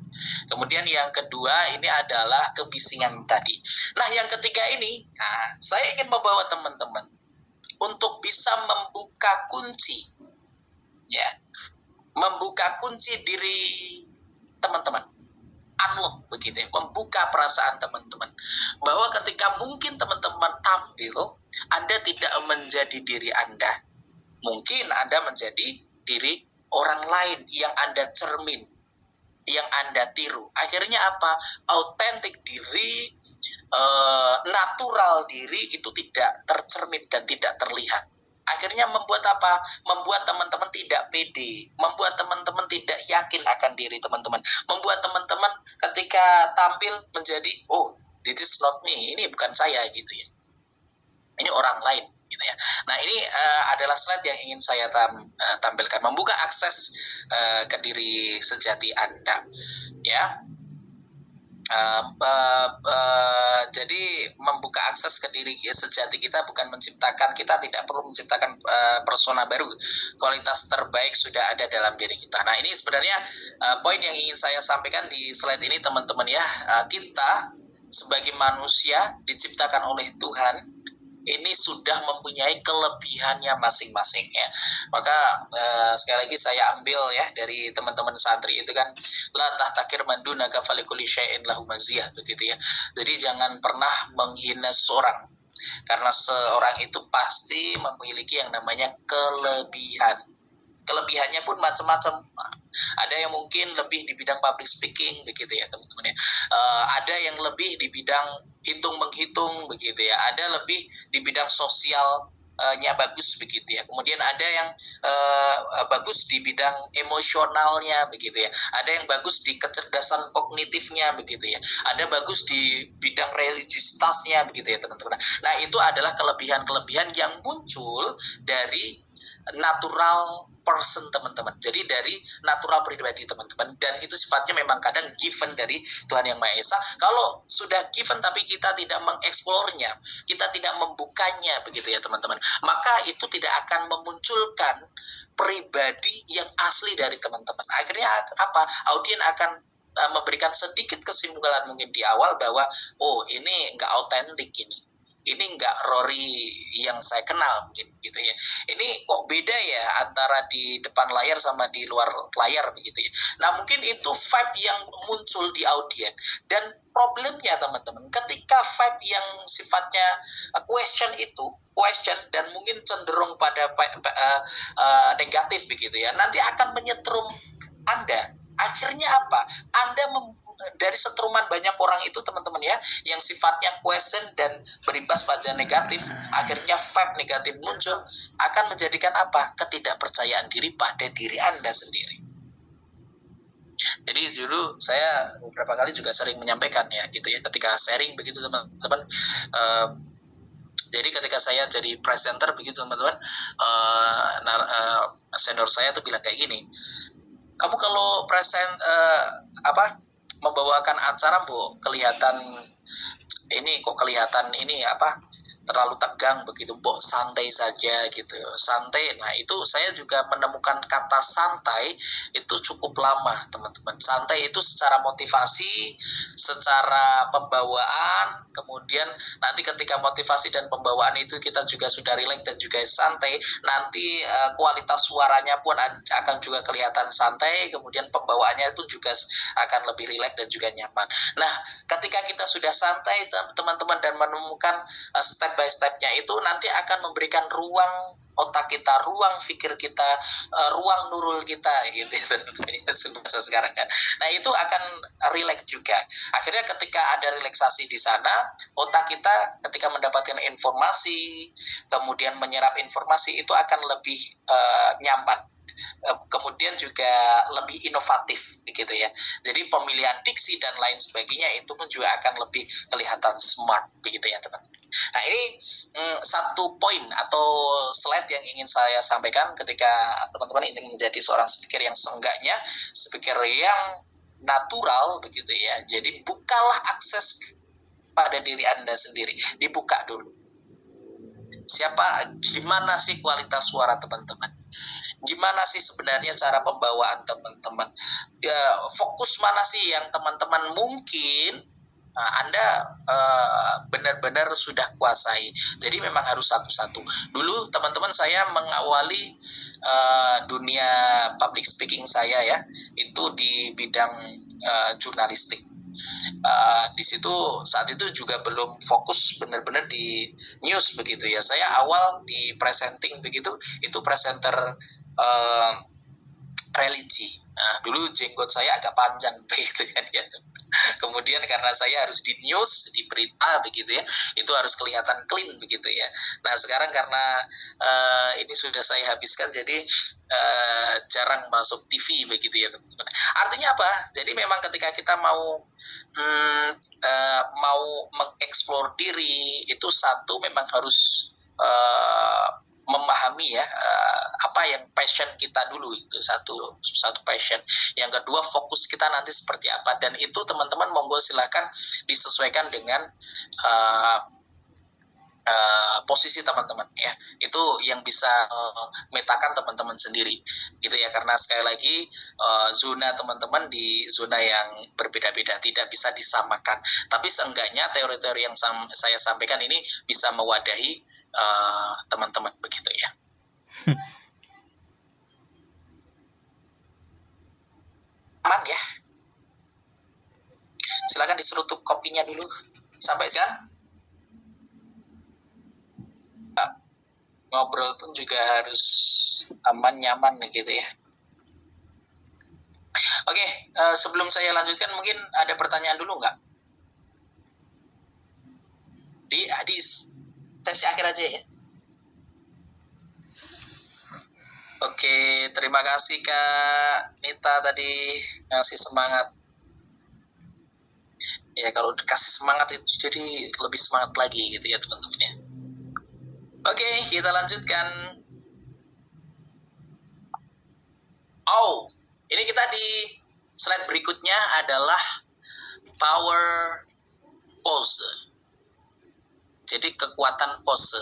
Kemudian yang kedua ini adalah kebisingan tadi. Nah yang ketiga ini, saya ingin membawa teman-teman untuk bisa membuka kunci ya, membuka kunci diri teman-teman, unlock begitu ya, membuka perasaan teman-teman, bahwa ketika mungkin teman-teman tampil, Anda tidak menjadi diri Anda, mungkin Anda menjadi diri orang lain yang Anda cermin, yang Anda tiru. Akhirnya apa? Autentik diri, natural diri itu tidak tercermin dan tidak terlihat. Akhirnya membuat apa? Membuat teman-teman tidak pede, membuat teman-teman tidak yakin akan diri teman-teman, membuat teman-teman ketika tampil menjadi, oh, this is not me, ini bukan saya gitu ya, ini orang lain gitu ya. Nah ini adalah slide yang ingin saya tampilkan, membuka akses ke diri sejati Anda ya. Jadi membuka akses ke diri sejati kita bukan menciptakan, kita tidak perlu menciptakan persona baru, kualitas terbaik sudah ada dalam diri kita. Nah ini sebenarnya poin yang ingin saya sampaikan di slide ini teman-teman ya. Kita sebagai manusia diciptakan oleh Tuhan, ini sudah mempunyai kelebihannya masing-masing ya. Maka sekali lagi saya ambil ya dari teman-teman santri itu kan, la tahtakir mandunaka falikuli syai'in lahu maziyah begitu ya. Jadi jangan pernah menghina seseorang, karena seorang itu pasti memiliki yang namanya kelebihan. Kelebihannya pun macam-macam. Ada yang mungkin lebih di bidang public speaking begitu ya teman-teman ya. Ada yang lebih di bidang hitung-menghitung begitu ya. Ada lebih di bidang sosialnya bagus begitu ya. Kemudian ada yang bagus di bidang emosionalnya begitu ya. Ada yang bagus di kecerdasan kognitifnya begitu ya. Ada bagus di bidang religiusitasnya begitu ya teman-teman. Nah itu adalah kelebihan-kelebihan yang muncul dari natural person teman-teman. Jadi dari natural pribadi teman-teman, dan itu sifatnya memang kadang given dari Tuhan Yang Maha Esa. Kalau sudah given tapi kita tidak mengeksplornya, kita tidak membukanya begitu ya teman-teman, maka itu tidak akan memunculkan pribadi yang asli dari teman-teman. Akhirnya apa? Audien akan memberikan sedikit kesimpulan mungkin di awal bahwa oh ini nggak autentik, ini nggak Rory yang saya kenal mungkin gitu ya. Ini kok beda ya antara di depan layar sama di luar layar begitu ya. Nah mungkin itu vibe yang muncul di audien. Dan problemnya teman-teman, ketika vibe yang sifatnya question dan mungkin cenderung pada negatif begitu ya, nanti akan menyetrum Anda. Akhirnya apa? Anda dari setruman banyak orang itu teman-teman ya, yang sifatnya question dan berimbas pada negatif, akhirnya vibe negatif muncul, akan menjadikan apa? Ketidakpercayaan diri pada diri Anda sendiri. Jadi dulu saya beberapa kali juga sering menyampaikan ya gitu ya, ketika sharing begitu teman-teman. Jadi ketika saya jadi presenter begitu teman-teman, senior saya tuh bilang kayak gini, kamu kalau membawakan acara kelihatan terlalu tegang begitu, santai saja gitu, santai. Nah itu saya juga menemukan kata santai itu cukup lama teman-teman. Santai itu secara motivasi, secara pembawaan, kemudian nanti ketika motivasi dan pembawaan itu kita juga sudah rileks dan juga santai, nanti kualitas suaranya pun akan juga kelihatan santai, kemudian pembawaannya pun juga akan lebih rileks dan juga nyaman. Nah ketika kita sudah santai teman-teman dan menemukan step by step-nya itu nanti akan memberikan ruang otak kita, ruang pikir kita, ruang nurul kita gitu bahasa sekarang kan. Nah itu akan relax juga. Akhirnya ketika ada relaksasi di sana, otak kita ketika mendapatkan informasi, kemudian menyerap informasi itu akan lebih nyaman. Kemudian juga lebih inovatif gitu ya. Jadi pemilihan diksi dan lain sebagainya itu pun juga akan lebih kelihatan smart begitu ya teman-teman. Nah ini satu poin atau slide yang ingin saya sampaikan ketika teman-teman ingin menjadi seorang speaker yang seenggaknya speaker yang natural begitu ya. Jadi bukalah akses pada diri Anda sendiri, dibuka dulu. Gimana sih kualitas suara teman-teman? Gimana sih sebenarnya cara pembawaan teman-teman? Fokus mana sih yang teman-teman mungkin Anda benar-benar sudah kuasai. Jadi memang harus satu-satu. Dulu teman-teman saya mengawali dunia public speaking saya ya, itu di bidang jurnalistik. Di situ saat itu juga belum fokus benar-benar di news begitu ya. Saya awal di presenting begitu, itu presenter religi. Nah, dulu jenggot saya agak panjang begitu kan ya. Kemudian karena saya harus di news, di berita begitu ya, itu harus kelihatan clean begitu ya. Nah sekarang karena ini sudah saya habiskan, jadi jarang masuk TV begitu ya teman-teman. Artinya apa? Jadi memang ketika kita mau mengeksplor diri itu satu memang harus memahami ya apa yang passion kita dulu, itu satu passion. Yang kedua fokus kita nanti seperti apa, dan itu teman-teman monggo silakan disesuaikan dengan posisi teman-teman ya. Itu yang bisa metakan teman-teman sendiri gitu ya, karena sekali lagi zona teman-teman di zona yang berbeda-beda, tidak bisa disamakan, tapi seenggaknya teori-teori yang saya sampaikan ini bisa mewadahi teman-teman begitu ya. Aman ya, silakan diseruput kopinya dulu sampai sekarang. Ngobrol pun juga harus aman, nyaman gitu ya. Oke, sebelum saya lanjutkan mungkin ada pertanyaan dulu nggak? Di sesi akhir aja ya. Oke, terima kasih Kak Nita tadi ngasih semangat. Ya kalau dikasih semangat itu jadi lebih semangat lagi gitu ya teman-teman ya. Oke, kita lanjutkan. Ini kita di slide berikutnya adalah power pose. Jadi kekuatan pose.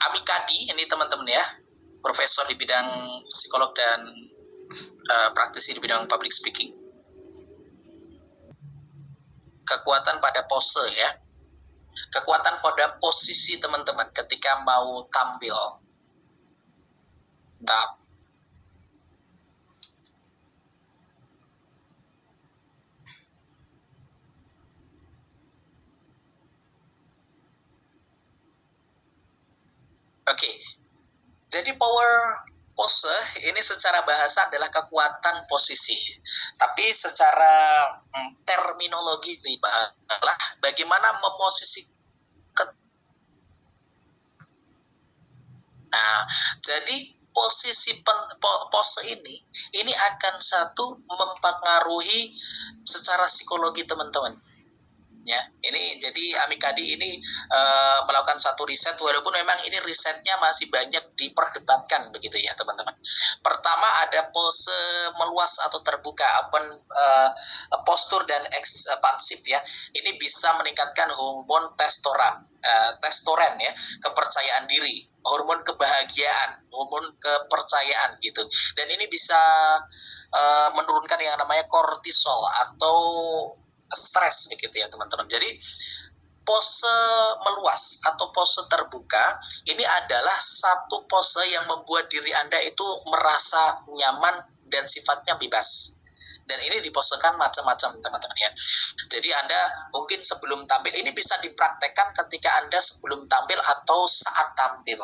Amikadi ini teman-teman ya, profesor di bidang psikolog dan praktisi di bidang public speaking. Kekuatan pada pose ya. Kekuatan pada posisi teman-teman ketika mau tampil. Oke. Jadi power pose ini secara bahasa adalah kekuatan posisi. Tapi secara terminologi itu adalah bagaimana memosisikan. Nah, jadi posisi pose ini akan satu mempengaruhi secara psikologi teman-teman. Ya, ini jadi Amikadi ini melakukan satu riset, walaupun memang ini risetnya masih banyak diperdebatkan begitu ya teman-teman. Pertama ada pose meluas atau terbuka, postur dan ekspansif ya. Ini bisa meningkatkan hormon testosteron ya, kepercayaan diri, hormon kebahagiaan, hormon kepercayaan gitu. Dan ini bisa menurunkan yang namanya kortisol atau stres begitu ya teman-teman. Jadi pose meluas atau pose terbuka ini adalah satu pose yang membuat diri Anda itu merasa nyaman dan sifatnya bebas. Dan ini diposekan macam-macam teman-teman ya. Jadi Anda mungkin sebelum tampil, ini bisa dipraktekkan ketika Anda sebelum tampil atau saat tampil.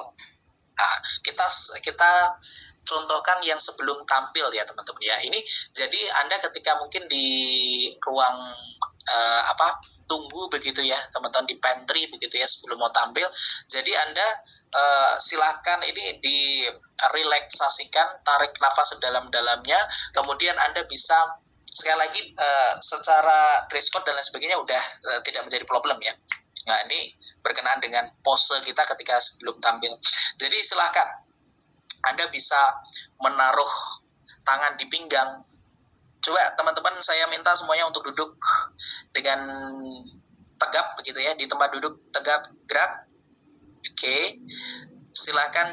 Nah, kita contohkan yang sebelum tampil ya teman-teman ya. Ini jadi Anda ketika mungkin di ruang tunggu begitu ya teman-teman, di pantry begitu ya sebelum mau tampil. Jadi Anda silahkan ini direlaksasikan, tarik nafas sedalam-dalamnya, kemudian Anda bisa sekali lagi secara dress code dan lain sebagainya udah tidak menjadi problem ya. Nah, ini berkenaan dengan pose kita ketika sebelum tampil. Jadi silahkan Anda bisa menaruh tangan di pinggang. Coba teman-teman saya minta semuanya untuk duduk dengan tegap begitu ya, di tempat duduk tegap, gerak. Oke. Silahkan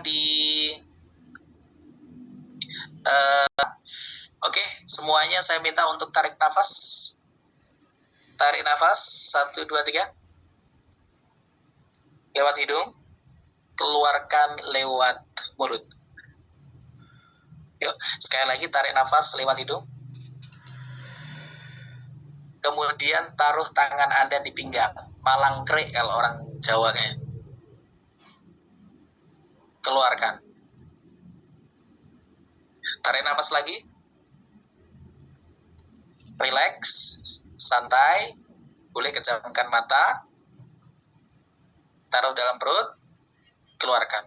Oke, semuanya saya minta untuk tarik nafas. Tarik nafas 1 2 3. Lewat hidung, keluarkan lewat mulut. Yuk, sekali lagi tarik nafas lewat hidung. Kemudian taruh tangan Anda di pinggang. Malangkre kalau orang Jawa kayaknya. Keluarkan. Tarik nafas lagi. Relax, santai. Boleh kejamkan mata. Taruh dalam perut, keluarkan.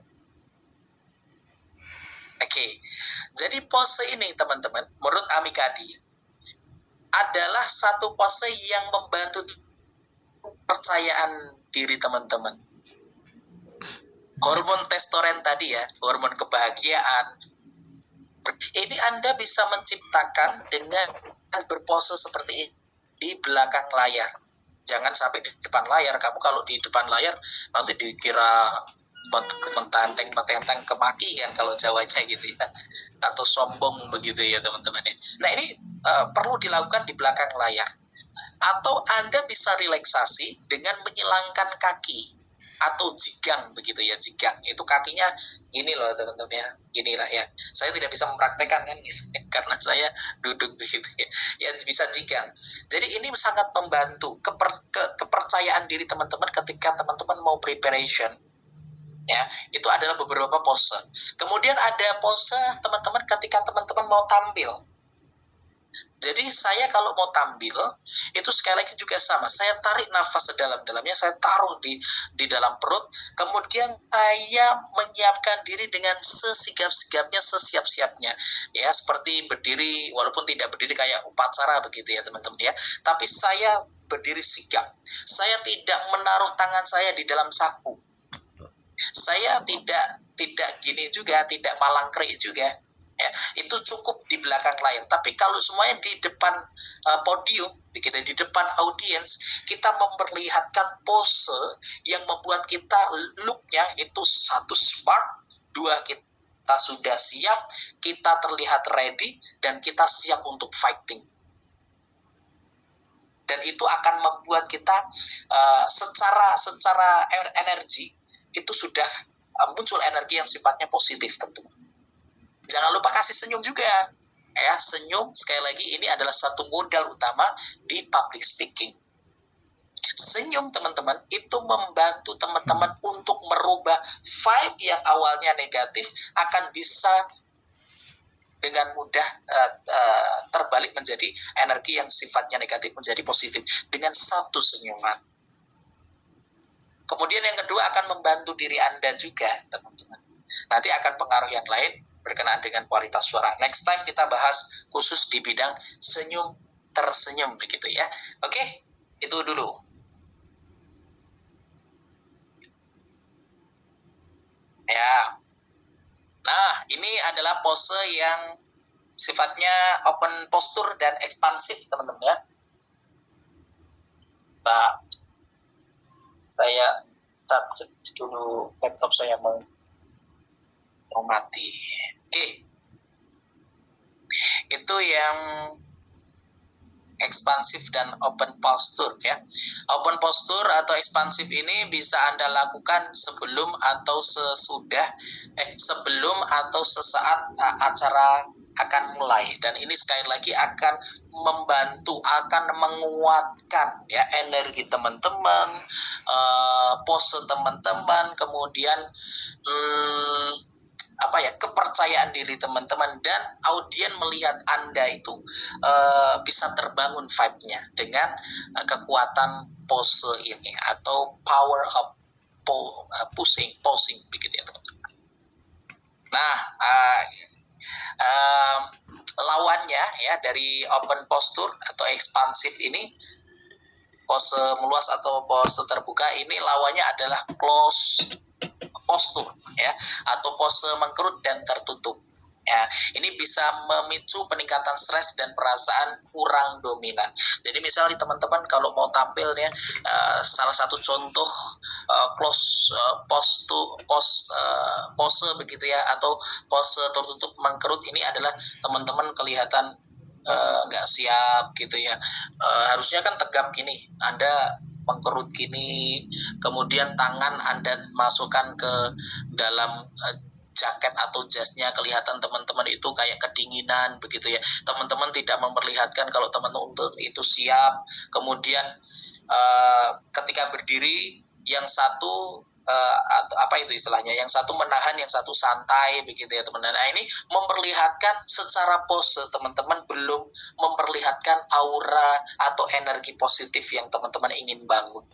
Oke, jadi pose ini teman-teman, menurut Amikadi, adalah satu pose yang membantu kepercayaan diri teman-teman. Hormon testosteron tadi ya, hormon kebahagiaan, ini Anda bisa menciptakan dengan berpose seperti ini di belakang layar. Jangan sampai di depan layar. Kamu kalau di depan layar nanti dikira mententeng kemaki kan kalau Jawanya gitu ya, atau sombong begitu ya teman-teman. Nah ini perlu dilakukan di belakang layar. Atau Anda bisa relaksasi dengan menyilangkan kaki atau jigang begitu ya, jigang itu kakinya ini loh teman-teman ya, inilah ya, saya tidak bisa mempraktekkan kan karena saya duduk begitu ya, ya bisa jigang. Jadi ini sangat membantu kepercayaan diri teman-teman ketika teman-teman mau preparation ya. Itu adalah beberapa pose. Kemudian ada pose teman-teman ketika teman-teman mau tampil. Jadi saya kalau mau tampil itu sekali lagi juga sama. Saya tarik nafas sedalam-dalamnya, saya taruh di dalam perut. Kemudian saya menyiapkan diri dengan sesigap-sigapnya, sesiap-siapnya. Ya, seperti berdiri walaupun tidak berdiri kayak upacara begitu ya teman-teman ya. Tapi saya berdiri sigap. Saya tidak menaruh tangan saya di dalam saku. Saya tidak gini juga, tidak malangkrik juga. Ya, itu cukup di belakang layar. Tapi kalau semuanya di depan podium, begitu di depan audiens, kita memperlihatkan pose yang membuat kita looknya itu satu smart, dua kita sudah siap, kita terlihat ready, dan kita siap untuk fighting. Dan itu akan membuat kita secara energi itu sudah muncul energi yang sifatnya positif tentunya. Jangan lupa kasih senyum juga. Ya, senyum sekali lagi ini adalah satu modal utama di public speaking. Senyum teman-teman itu membantu teman-teman untuk merubah vibe yang awalnya negatif akan bisa dengan mudah terbalik menjadi energi yang sifatnya negatif menjadi positif dengan satu senyuman. Kemudian yang kedua akan membantu diri Anda juga teman-teman. Nanti akan pengaruh yang lain berkenaan dengan kualitas suara. Next time kita bahas khusus di bidang senyum tersenyum begitu ya. Oke, itu dulu. Ya. Nah, ini adalah pose yang sifatnya open posture dan ekspansif teman-teman ya. Nah, saya cek dulu laptop saya mau mati. Oke. Itu yang ekspansif dan open posture ya. Open posture atau ekspansif ini bisa Anda lakukan sebelum atau sesudah sebelum atau sesaat acara akan mulai, dan ini sekali lagi akan membantu, akan menguatkan ya energi teman-teman, pose teman-teman, kemudian kepercayaan diri teman-teman, dan audien melihat Anda itu bisa terbangun vibe-nya dengan kekuatan pose ini atau power of posing begitu ya teman-teman. Nah, lawannya ya dari open posture atau ekspansif ini, pose meluas atau pose terbuka ini, lawannya adalah close posture ya, atau pose mengkerut dan tertutup. Ya, ini bisa memicu peningkatan stres dan perasaan kurang dominan. Jadi misalnya teman-teman kalau mau tampil ya, salah satu contoh close pose begitu ya, atau pose tertutup mengkerut ini adalah teman-teman kelihatan nggak siap gitu ya. Harusnya kan tegap gini, Anda mengkerut gini, kemudian tangan Anda masukkan ke dalam jaket atau jasnya, kelihatan teman-teman itu kayak kedinginan begitu ya. Teman-teman tidak memperlihatkan kalau teman-teman itu siap. Kemudian ketika berdiri, yang satu yang satu menahan, yang satu santai begitu ya teman-teman. Nah, ini memperlihatkan secara pose teman-teman belum memperlihatkan aura atau energi positif yang teman-teman ingin bangun.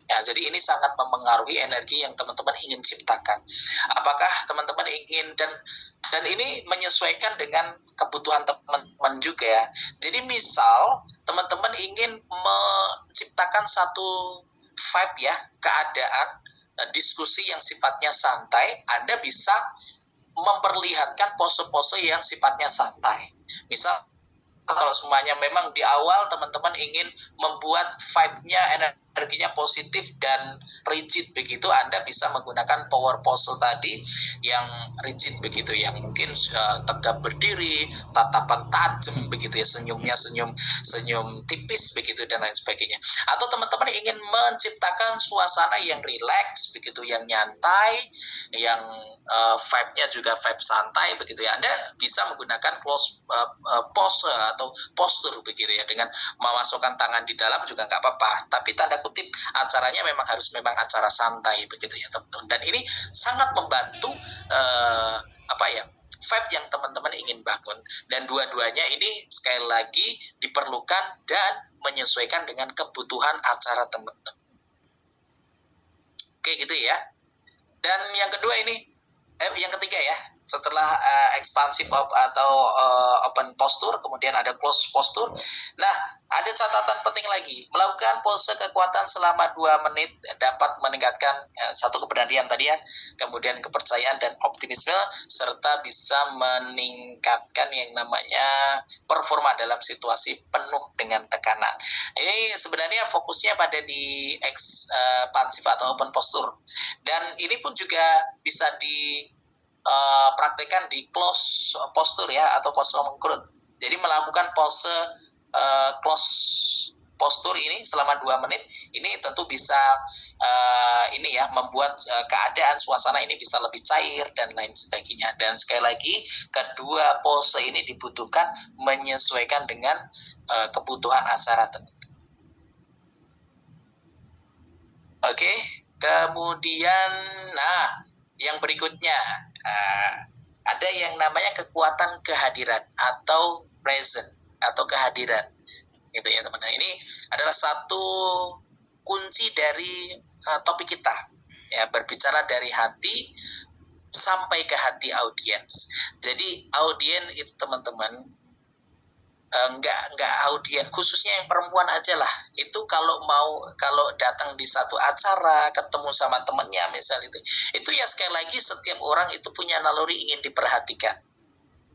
Ya, jadi ini sangat mempengaruhi energi yang teman-teman ingin ciptakan. Apakah teman-teman ingin, dan ini menyesuaikan dengan kebutuhan teman-teman juga ya. Jadi misal teman-teman ingin menciptakan satu vibe ya, keadaan diskusi yang sifatnya santai, Anda bisa memperlihatkan pose-pose yang sifatnya santai. Misal kalau semuanya memang di awal teman-teman ingin membuat vibe-nya, energinya positif dan rigid begitu, Anda bisa menggunakan power pose tadi yang rigid begitu, yang mungkin tegap berdiri, tatapan tajam begitu ya, senyumnya senyum tipis begitu dan lain sebagainya. Atau teman-teman ingin menciptakan suasana yang rileks begitu, yang nyantai, yang vibe-nya juga vibe santai begitu ya, Anda bisa menggunakan close pose atau postur begitu ya, dengan memasukkan tangan di dalam juga nggak apa-apa, tapi tanda kutip acaranya harus acara santai begitu ya teman-teman. Dan ini sangat membantu vibe yang teman-teman ingin bangun, dan dua-duanya ini sekali lagi diperlukan dan menyesuaikan dengan kebutuhan acara teman-teman. Oke gitu ya. Dan yang kedua ini, yang ketiga ya, setelah expansive atau open posture, kemudian ada close posture. Nah, ada catatan penting lagi. Melakukan pose kekuatan selama 2 menit dapat meningkatkan satu keberanian tadi ya, kemudian kepercayaan dan optimisme, serta bisa meningkatkan yang namanya performa dalam situasi penuh dengan tekanan. Ini sebenarnya fokusnya pada di expansive atau open posture. Dan ini pun juga bisa praktekkan di close posture ya, atau pose mengkerut. Jadi melakukan pose close posture ini selama 2 menit ini tentu bisa membuat keadaan suasana ini bisa lebih cair dan lain sebagainya. Dan sekali lagi, kedua pose ini dibutuhkan menyesuaikan dengan kebutuhan acara tertentu. Oke, kemudian yang berikutnya ada yang namanya kekuatan kehadiran atau present atau kehadiran gitu ya teman-teman. Ini adalah satu kunci dari topik kita ya, berbicara dari hati sampai ke hati audiens. Jadi audien itu teman-teman nggak audien, khususnya yang perempuan aja lah, itu kalau datang di satu acara ketemu sama temennya misal itu ya sekali lagi setiap orang itu punya naluri ingin diperhatikan.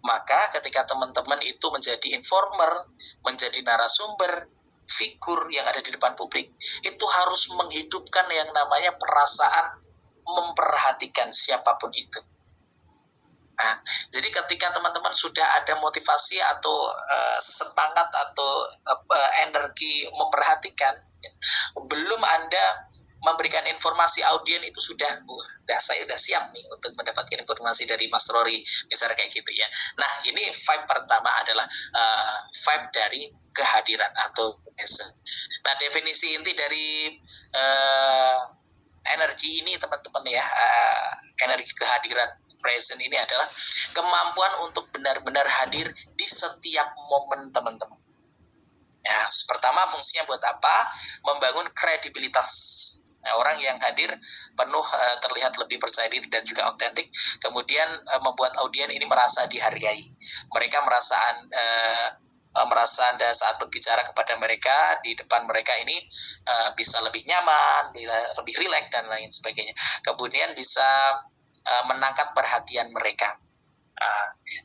Maka ketika teman-teman itu menjadi informer, menjadi narasumber, figur yang ada di depan publik, itu harus menghidupkan yang namanya perasaan memperhatikan siapapun itu. Nah, jadi ketika teman-teman sudah ada motivasi atau semangat atau energi memperhatikan, belum Anda memberikan informasi audien itu saya udah siap nih untuk mendapatkan informasi dari Mas Rory, misalnya kayak gitu ya. Nah, ini vibe pertama adalah vibe dari kehadiran atau presence. Nah, definisi inti dari energi ini teman-teman ya, energi kehadiran present ini adalah kemampuan untuk benar-benar hadir di setiap momen teman-teman. Ya, pertama fungsinya buat apa? Membangun kredibilitas. Nah, orang yang hadir penuh terlihat lebih percaya diri dan juga autentik. Kemudian membuat audien ini merasa dihargai. Mereka merasa Anda saat berbicara kepada mereka, di depan mereka ini bisa lebih nyaman, lebih rileks dan lain sebagainya. Kemudian bisa menangkap perhatian mereka.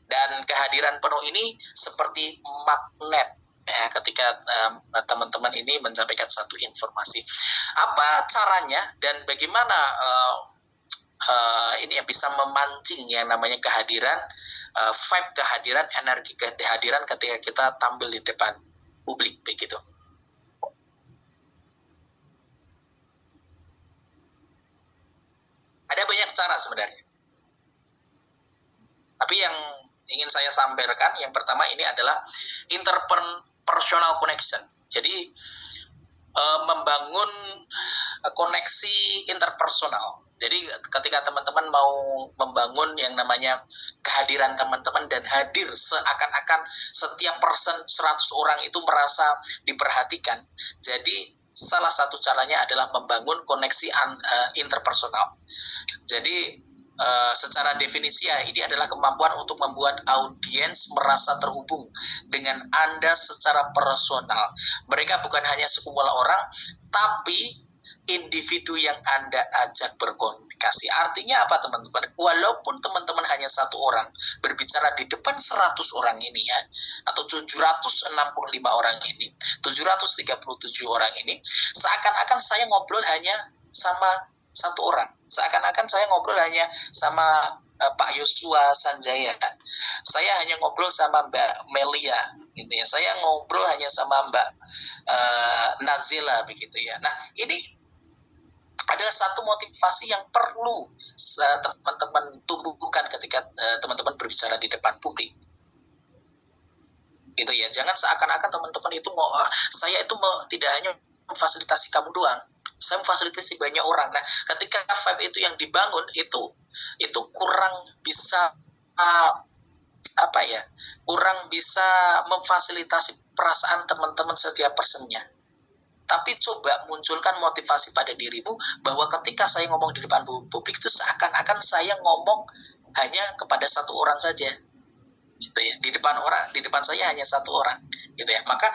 Dan kehadiran penuh ini seperti magnet. Ya, ketika teman-teman ini menyampaikan satu informasi, apa caranya dan bagaimana ini yang bisa memancing yang namanya kehadiran, vibe kehadiran, energi kehadiran ketika kita tampil di depan publik begitu. Ada banyak cara sebenarnya, tapi yang ingin saya sampaikan yang pertama ini adalah interpersonal connection. Jadi membangun koneksi interpersonal. Jadi ketika teman-teman mau membangun yang namanya kehadiran teman-teman dan hadir seakan-akan setiap person 100 orang itu merasa diperhatikan. Jadi salah satu caranya adalah membangun koneksi interpersonal. Jadi secara definisi ya, ini adalah kemampuan untuk membuat audiens merasa terhubung dengan Anda secara personal. Mereka bukan hanya sekumpulan orang, tapi individu yang Anda ajak berkomunikasi. Artinya apa teman-teman? Walaupun teman-teman hanya satu orang berbicara di depan 100 orang ini ya, atau 765 orang ini, 737 orang ini, seakan-akan saya ngobrol hanya sama satu orang. Seakan-akan saya ngobrol hanya sama Pak Yosua Sanjaya. Saya hanya ngobrol sama Mbak Melia, gitu ya. Saya ngobrol hanya sama Mbak Nazila, begitu ya. Nah, ini adalah satu motivasi yang perlu teman-teman tumbuhkan ketika teman-teman berbicara di depan publik. Gitu ya. Jangan seakan-akan teman-teman itu saya itu tidak hanya memfasilitasi kamu doang, saya memfasilitasi banyak orang. Nah, ketika vibe itu yang dibangun itu kurang bisa kurang bisa memfasilitasi perasaan teman-teman setiap personnya. Tapi coba munculkan motivasi pada dirimu bahwa ketika saya ngomong di depan publik itu seakan-akan saya ngomong hanya kepada satu orang saja, gitu ya. Di depan saya hanya satu orang, gitu ya. Maka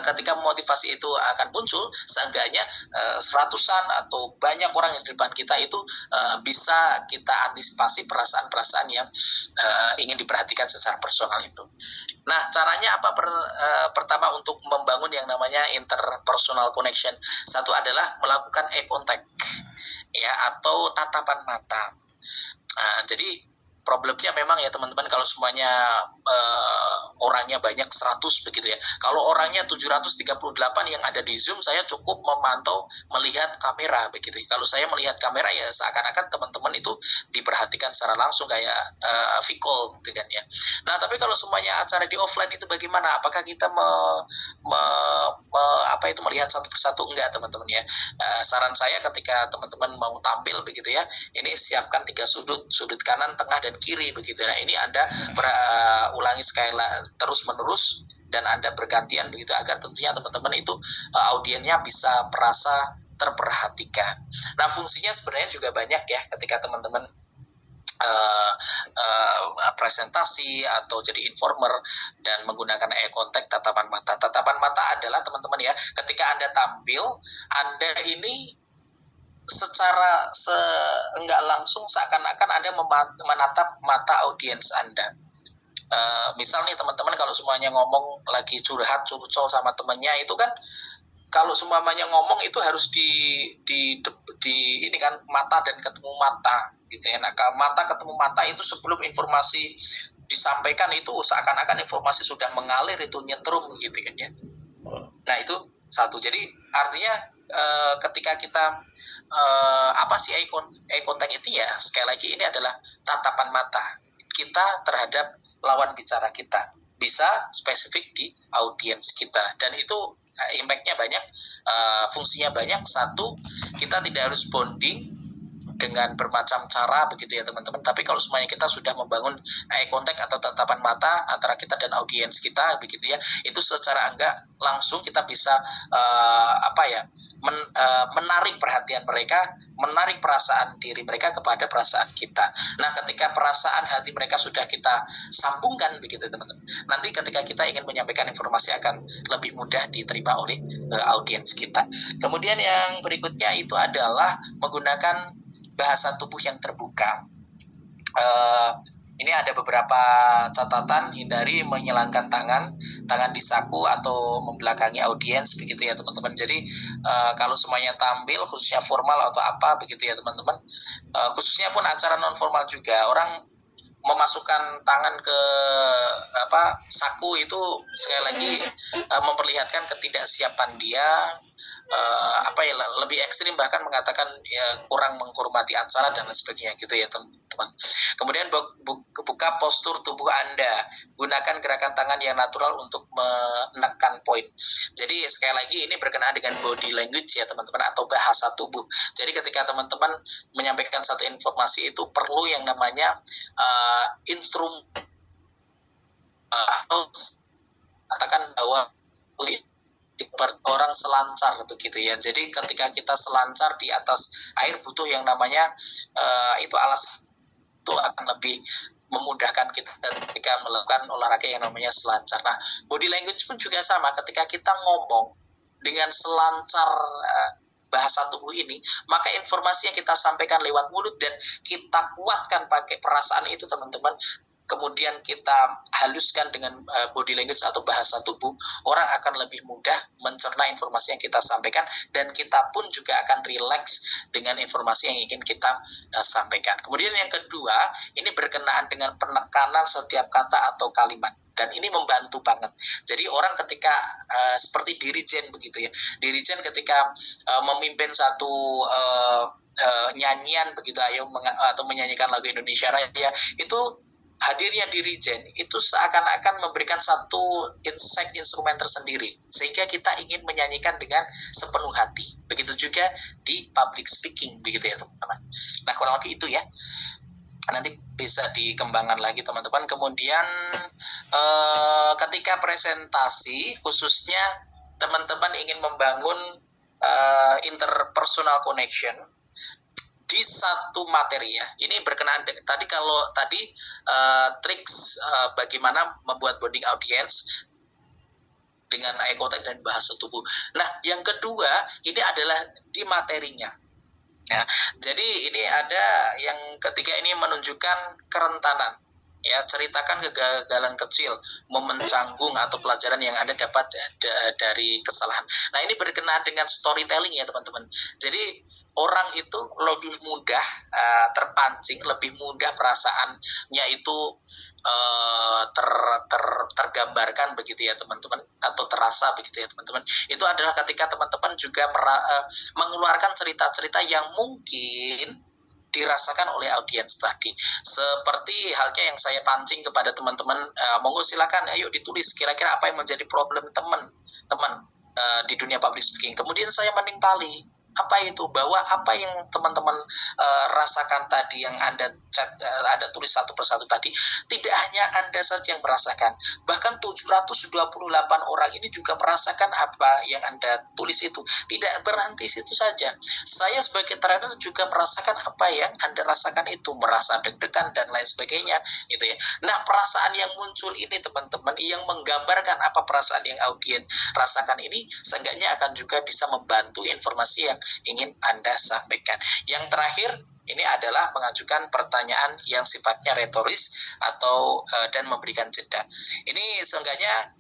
ketika motivasi itu akan muncul, seenggaknya seratusan atau banyak orang yang di depan kita itu bisa kita antisipasi perasaan-perasaan yang ingin diperhatikan secara personal itu. Nah, caranya apa? Pertama, untuk membangun yang namanya interpersonal connection, satu adalah melakukan eye contact ya, atau tatapan mata. Jadi problemnya memang ya teman-teman, kalau semuanya orangnya banyak 100 begitu ya. Kalau orangnya 738 yang ada di Zoom, saya cukup memantau melihat kamera begitu. Kalau saya melihat kamera ya seakan-akan teman-teman itu diperhatikan secara langsung kayak V-call gitu kan ya. Nah, tapi kalau semuanya acara di offline itu bagaimana? Apakah kita melihat satu persatu? Enggak teman-teman ya. Saran saya ketika teman-teman mau tampil begitu ya, ini siapkan 3 sudut kanan, tengah dan kiri begitu. Nah, ini Anda ulangi sekali terus menerus dan Anda bergantian begitu, agar tentunya teman-teman itu audiennya bisa merasa terperhatikan. Nah, fungsinya sebenarnya juga banyak ya ketika teman-teman presentasi atau jadi informer dan menggunakan eye contact, tatapan mata. Tatapan mata adalah teman-teman ya, ketika Anda tampil, Anda ini secara enggak langsung seakan-akan Anda menatap mata audiens Anda. Misal nih teman-teman, kalau semuanya ngomong lagi curcol sama temannya, itu kan kalau semuanya ngomong itu harus di ini kan, mata dan ketemu mata gitu ya. Nah, mata ketemu mata itu sebelum informasi disampaikan itu seakan-akan informasi sudah mengalir, itu nyetrum gitu kan ya. Nah, itu satu. Jadi artinya ketika kita apa sih eye contact itu ya, sekali lagi ini adalah tatapan mata kita terhadap lawan bicara kita, bisa spesifik di audiens kita, dan itu impact-nya banyak, fungsinya banyak. Satu, kita tidak harus bonding dengan bermacam cara begitu ya teman-teman, tapi kalau semuanya kita sudah membangun eye contact atau tatapan mata antara kita dan audiens kita begitu ya, itu secara enggak langsung kita bisa menarik perhatian mereka, menarik perasaan diri mereka kepada perasaan kita. Nah, ketika perasaan hati mereka sudah kita sambungkan begitu teman-teman, nanti ketika kita ingin menyampaikan informasi akan lebih mudah diterima oleh audiens kita. Kemudian yang berikutnya itu adalah menggunakan bahasa tubuh yang terbuka. Ini ada beberapa catatan: hindari menyilangkan tangan di saku atau membelakangi audiens begitu ya teman-teman. Jadi kalau semuanya tampil, khususnya formal atau apa begitu ya teman-teman, khususnya pun acara non formal juga, orang memasukkan tangan ke saku itu sekali lagi memperlihatkan ketidaksiapan dia, lebih ekstrim, bahkan mengatakan ya kurang menghormati acara dan lain sebagainya gitu ya teman-teman. Kemudian buka postur tubuh Anda, gunakan gerakan tangan yang natural untuk menekan poin. Jadi sekali lagi ini berkenaan dengan body language ya teman-teman, atau bahasa tubuh. Jadi ketika teman-teman menyampaikan satu informasi itu perlu yang namanya katakan bahwa orang selancar begitu ya. Jadi ketika kita selancar di atas air, butuh yang namanya itu alas, itu akan lebih memudahkan kita ketika melakukan olahraga yang namanya selancar. Nah, body language pun juga sama. Ketika kita ngomong dengan selancar bahasa tubuh ini, maka informasi yang kita sampaikan lewat mulut dan kita kuatkan pakai perasaan itu teman-teman, kemudian kita haluskan dengan body language atau bahasa tubuh, orang akan lebih mudah mencerna informasi yang kita sampaikan, dan kita pun juga akan rileks dengan informasi yang ingin kita sampaikan. Kemudian yang kedua, ini berkenaan dengan penekanan setiap kata atau kalimat, dan ini membantu banget. Jadi orang ketika seperti dirijen begitu ya, dirijen ketika memimpin satu nyanyian begitu, atau menyanyikan lagu Indonesia Raya, itu hadirnya dirijen itu seakan-akan memberikan satu instrumen tersendiri, sehingga kita ingin menyanyikan dengan sepenuh hati. Begitu juga di public speaking begitu ya teman-teman. Nah, kurang lebih itu ya, nanti bisa dikembangkan lagi teman-teman. Kemudian ketika presentasi, khususnya teman-teman ingin membangun interpersonal connection di satu materi ya. Ini berkenaan tadi, kalau tadi triks bagaimana membuat bonding audience dengan eye contact dan bahasa tubuh. Nah, yang kedua ini adalah di materinya. Ya, jadi ini ada yang ketiga, ini menunjukkan kerentanan. Ya, ceritakan kegagalan kecil, momen canggung atau pelajaran yang Anda dapat dari kesalahan. Nah, ini berkenaan dengan storytelling ya teman-teman. Jadi orang itu lebih mudah terpancing, lebih mudah perasaannya itu tergambarkan begitu ya teman-teman, atau terasa begitu ya teman-teman. Itu adalah ketika teman-teman juga mengeluarkan cerita-cerita yang mungkin dirasakan oleh audiens tadi. Seperti halnya yang saya pancing kepada teman-teman, monggo silakan ayo ditulis kira-kira apa yang menjadi problem teman-teman di dunia public speaking. Kemudian saya menimpali apa itu, bahwa apa yang teman-teman rasakan tadi, yang Anda tulis satu persatu tadi, tidak hanya Anda saja yang merasakan, bahkan 728 orang ini juga merasakan apa yang Anda tulis itu. Tidak berhenti situ saja, saya sebagai trainer juga merasakan apa yang Anda rasakan itu, merasa deg-degan dan lain sebagainya gitu ya. Nah, perasaan yang muncul ini teman-teman, yang menggambarkan apa perasaan yang audiens rasakan ini, seenggaknya akan juga bisa membantu informasi yang ingin Anda sampaikan. Yang terakhir, ini adalah mengajukan pertanyaan yang sifatnya retoris atau dan memberikan jeda. Ini seenggaknya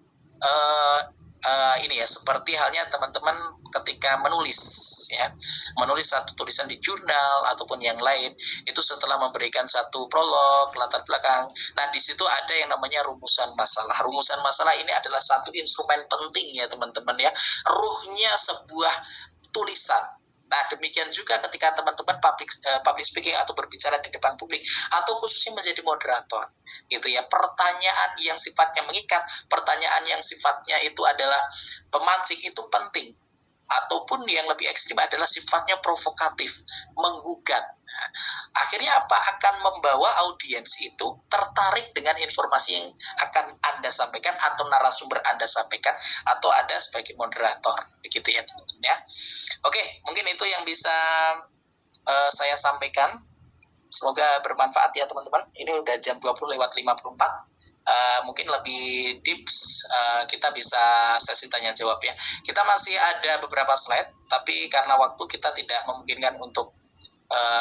ini ya, seperti halnya teman-teman ketika menulis ya, menulis satu tulisan di jurnal ataupun yang lain, itu setelah memberikan satu prolog, latar belakang. Nah, di situ ada yang namanya rumusan masalah. Rumusan masalah ini adalah satu instrumen penting ya teman-teman ya, ruhnya sebuah tulisan. Nah, demikian juga ketika teman-teman public speaking atau berbicara di depan publik, atau khususnya menjadi moderator, gitu ya. Pertanyaan yang sifatnya mengikat, pertanyaan yang sifatnya itu adalah pemancing itu penting. Ataupun yang lebih ekstrim adalah sifatnya provokatif, menggugat. Nah, akhirnya apa? Akan membawa audiens itu tertarik dengan informasi yang akan Anda sampaikan atau narasumber Anda sampaikan atau Anda sebagai moderator, begitu ya teman-teman ya. Oke, mungkin itu yang bisa saya sampaikan. Semoga bermanfaat ya teman-teman. Ini udah jam 20:54. Mungkin lebih tips kita bisa sesi tanya jawab ya. Kita masih ada beberapa slide, tapi karena waktu kita tidak memungkinkan untuk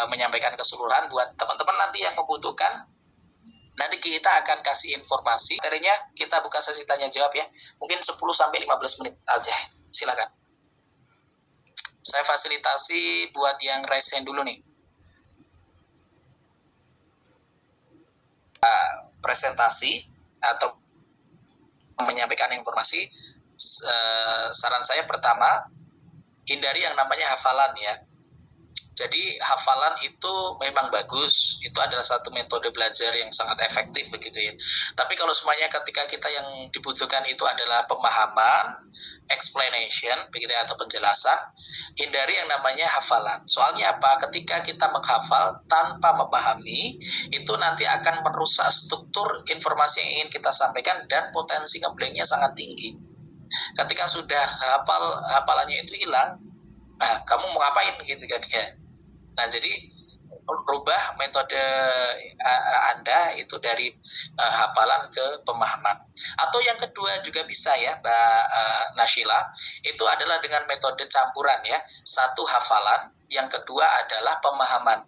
menyampaikan keseluruhan. Buat teman-teman nanti yang membutuhkan, nanti kita akan kasih informasi. Materinya kita buka sesi tanya jawab ya. Mungkin 10-15 menit aja. Silakan. Saya fasilitasi buat yang raise hand dulu nih. Presentasi atau menyampaikan informasi, saran saya pertama, hindari yang namanya hafalan ya. Jadi hafalan itu memang bagus, itu adalah satu metode belajar yang sangat efektif begitu ya. Tapi kalau semuanya ketika kita yang dibutuhkan itu adalah pemahaman, explanation begitu ya, atau penjelasan, hindari yang namanya hafalan. Soalnya apa? Ketika kita menghafal tanpa memahami, itu nanti akan merusak struktur informasi yang ingin kita sampaikan dan potensi ngeblanknya sangat tinggi. Ketika sudah hafalannya itu hilang, nah kamu mau ngapain gitu kan ya. Nah, jadi rubah metode Anda itu dari hafalan ke pemahaman. Atau yang kedua juga bisa ya, Mbak Nashila, itu adalah dengan metode campuran ya. Satu hafalan, yang kedua adalah pemahaman.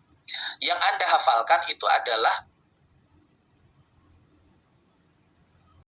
Yang Anda hafalkan itu adalah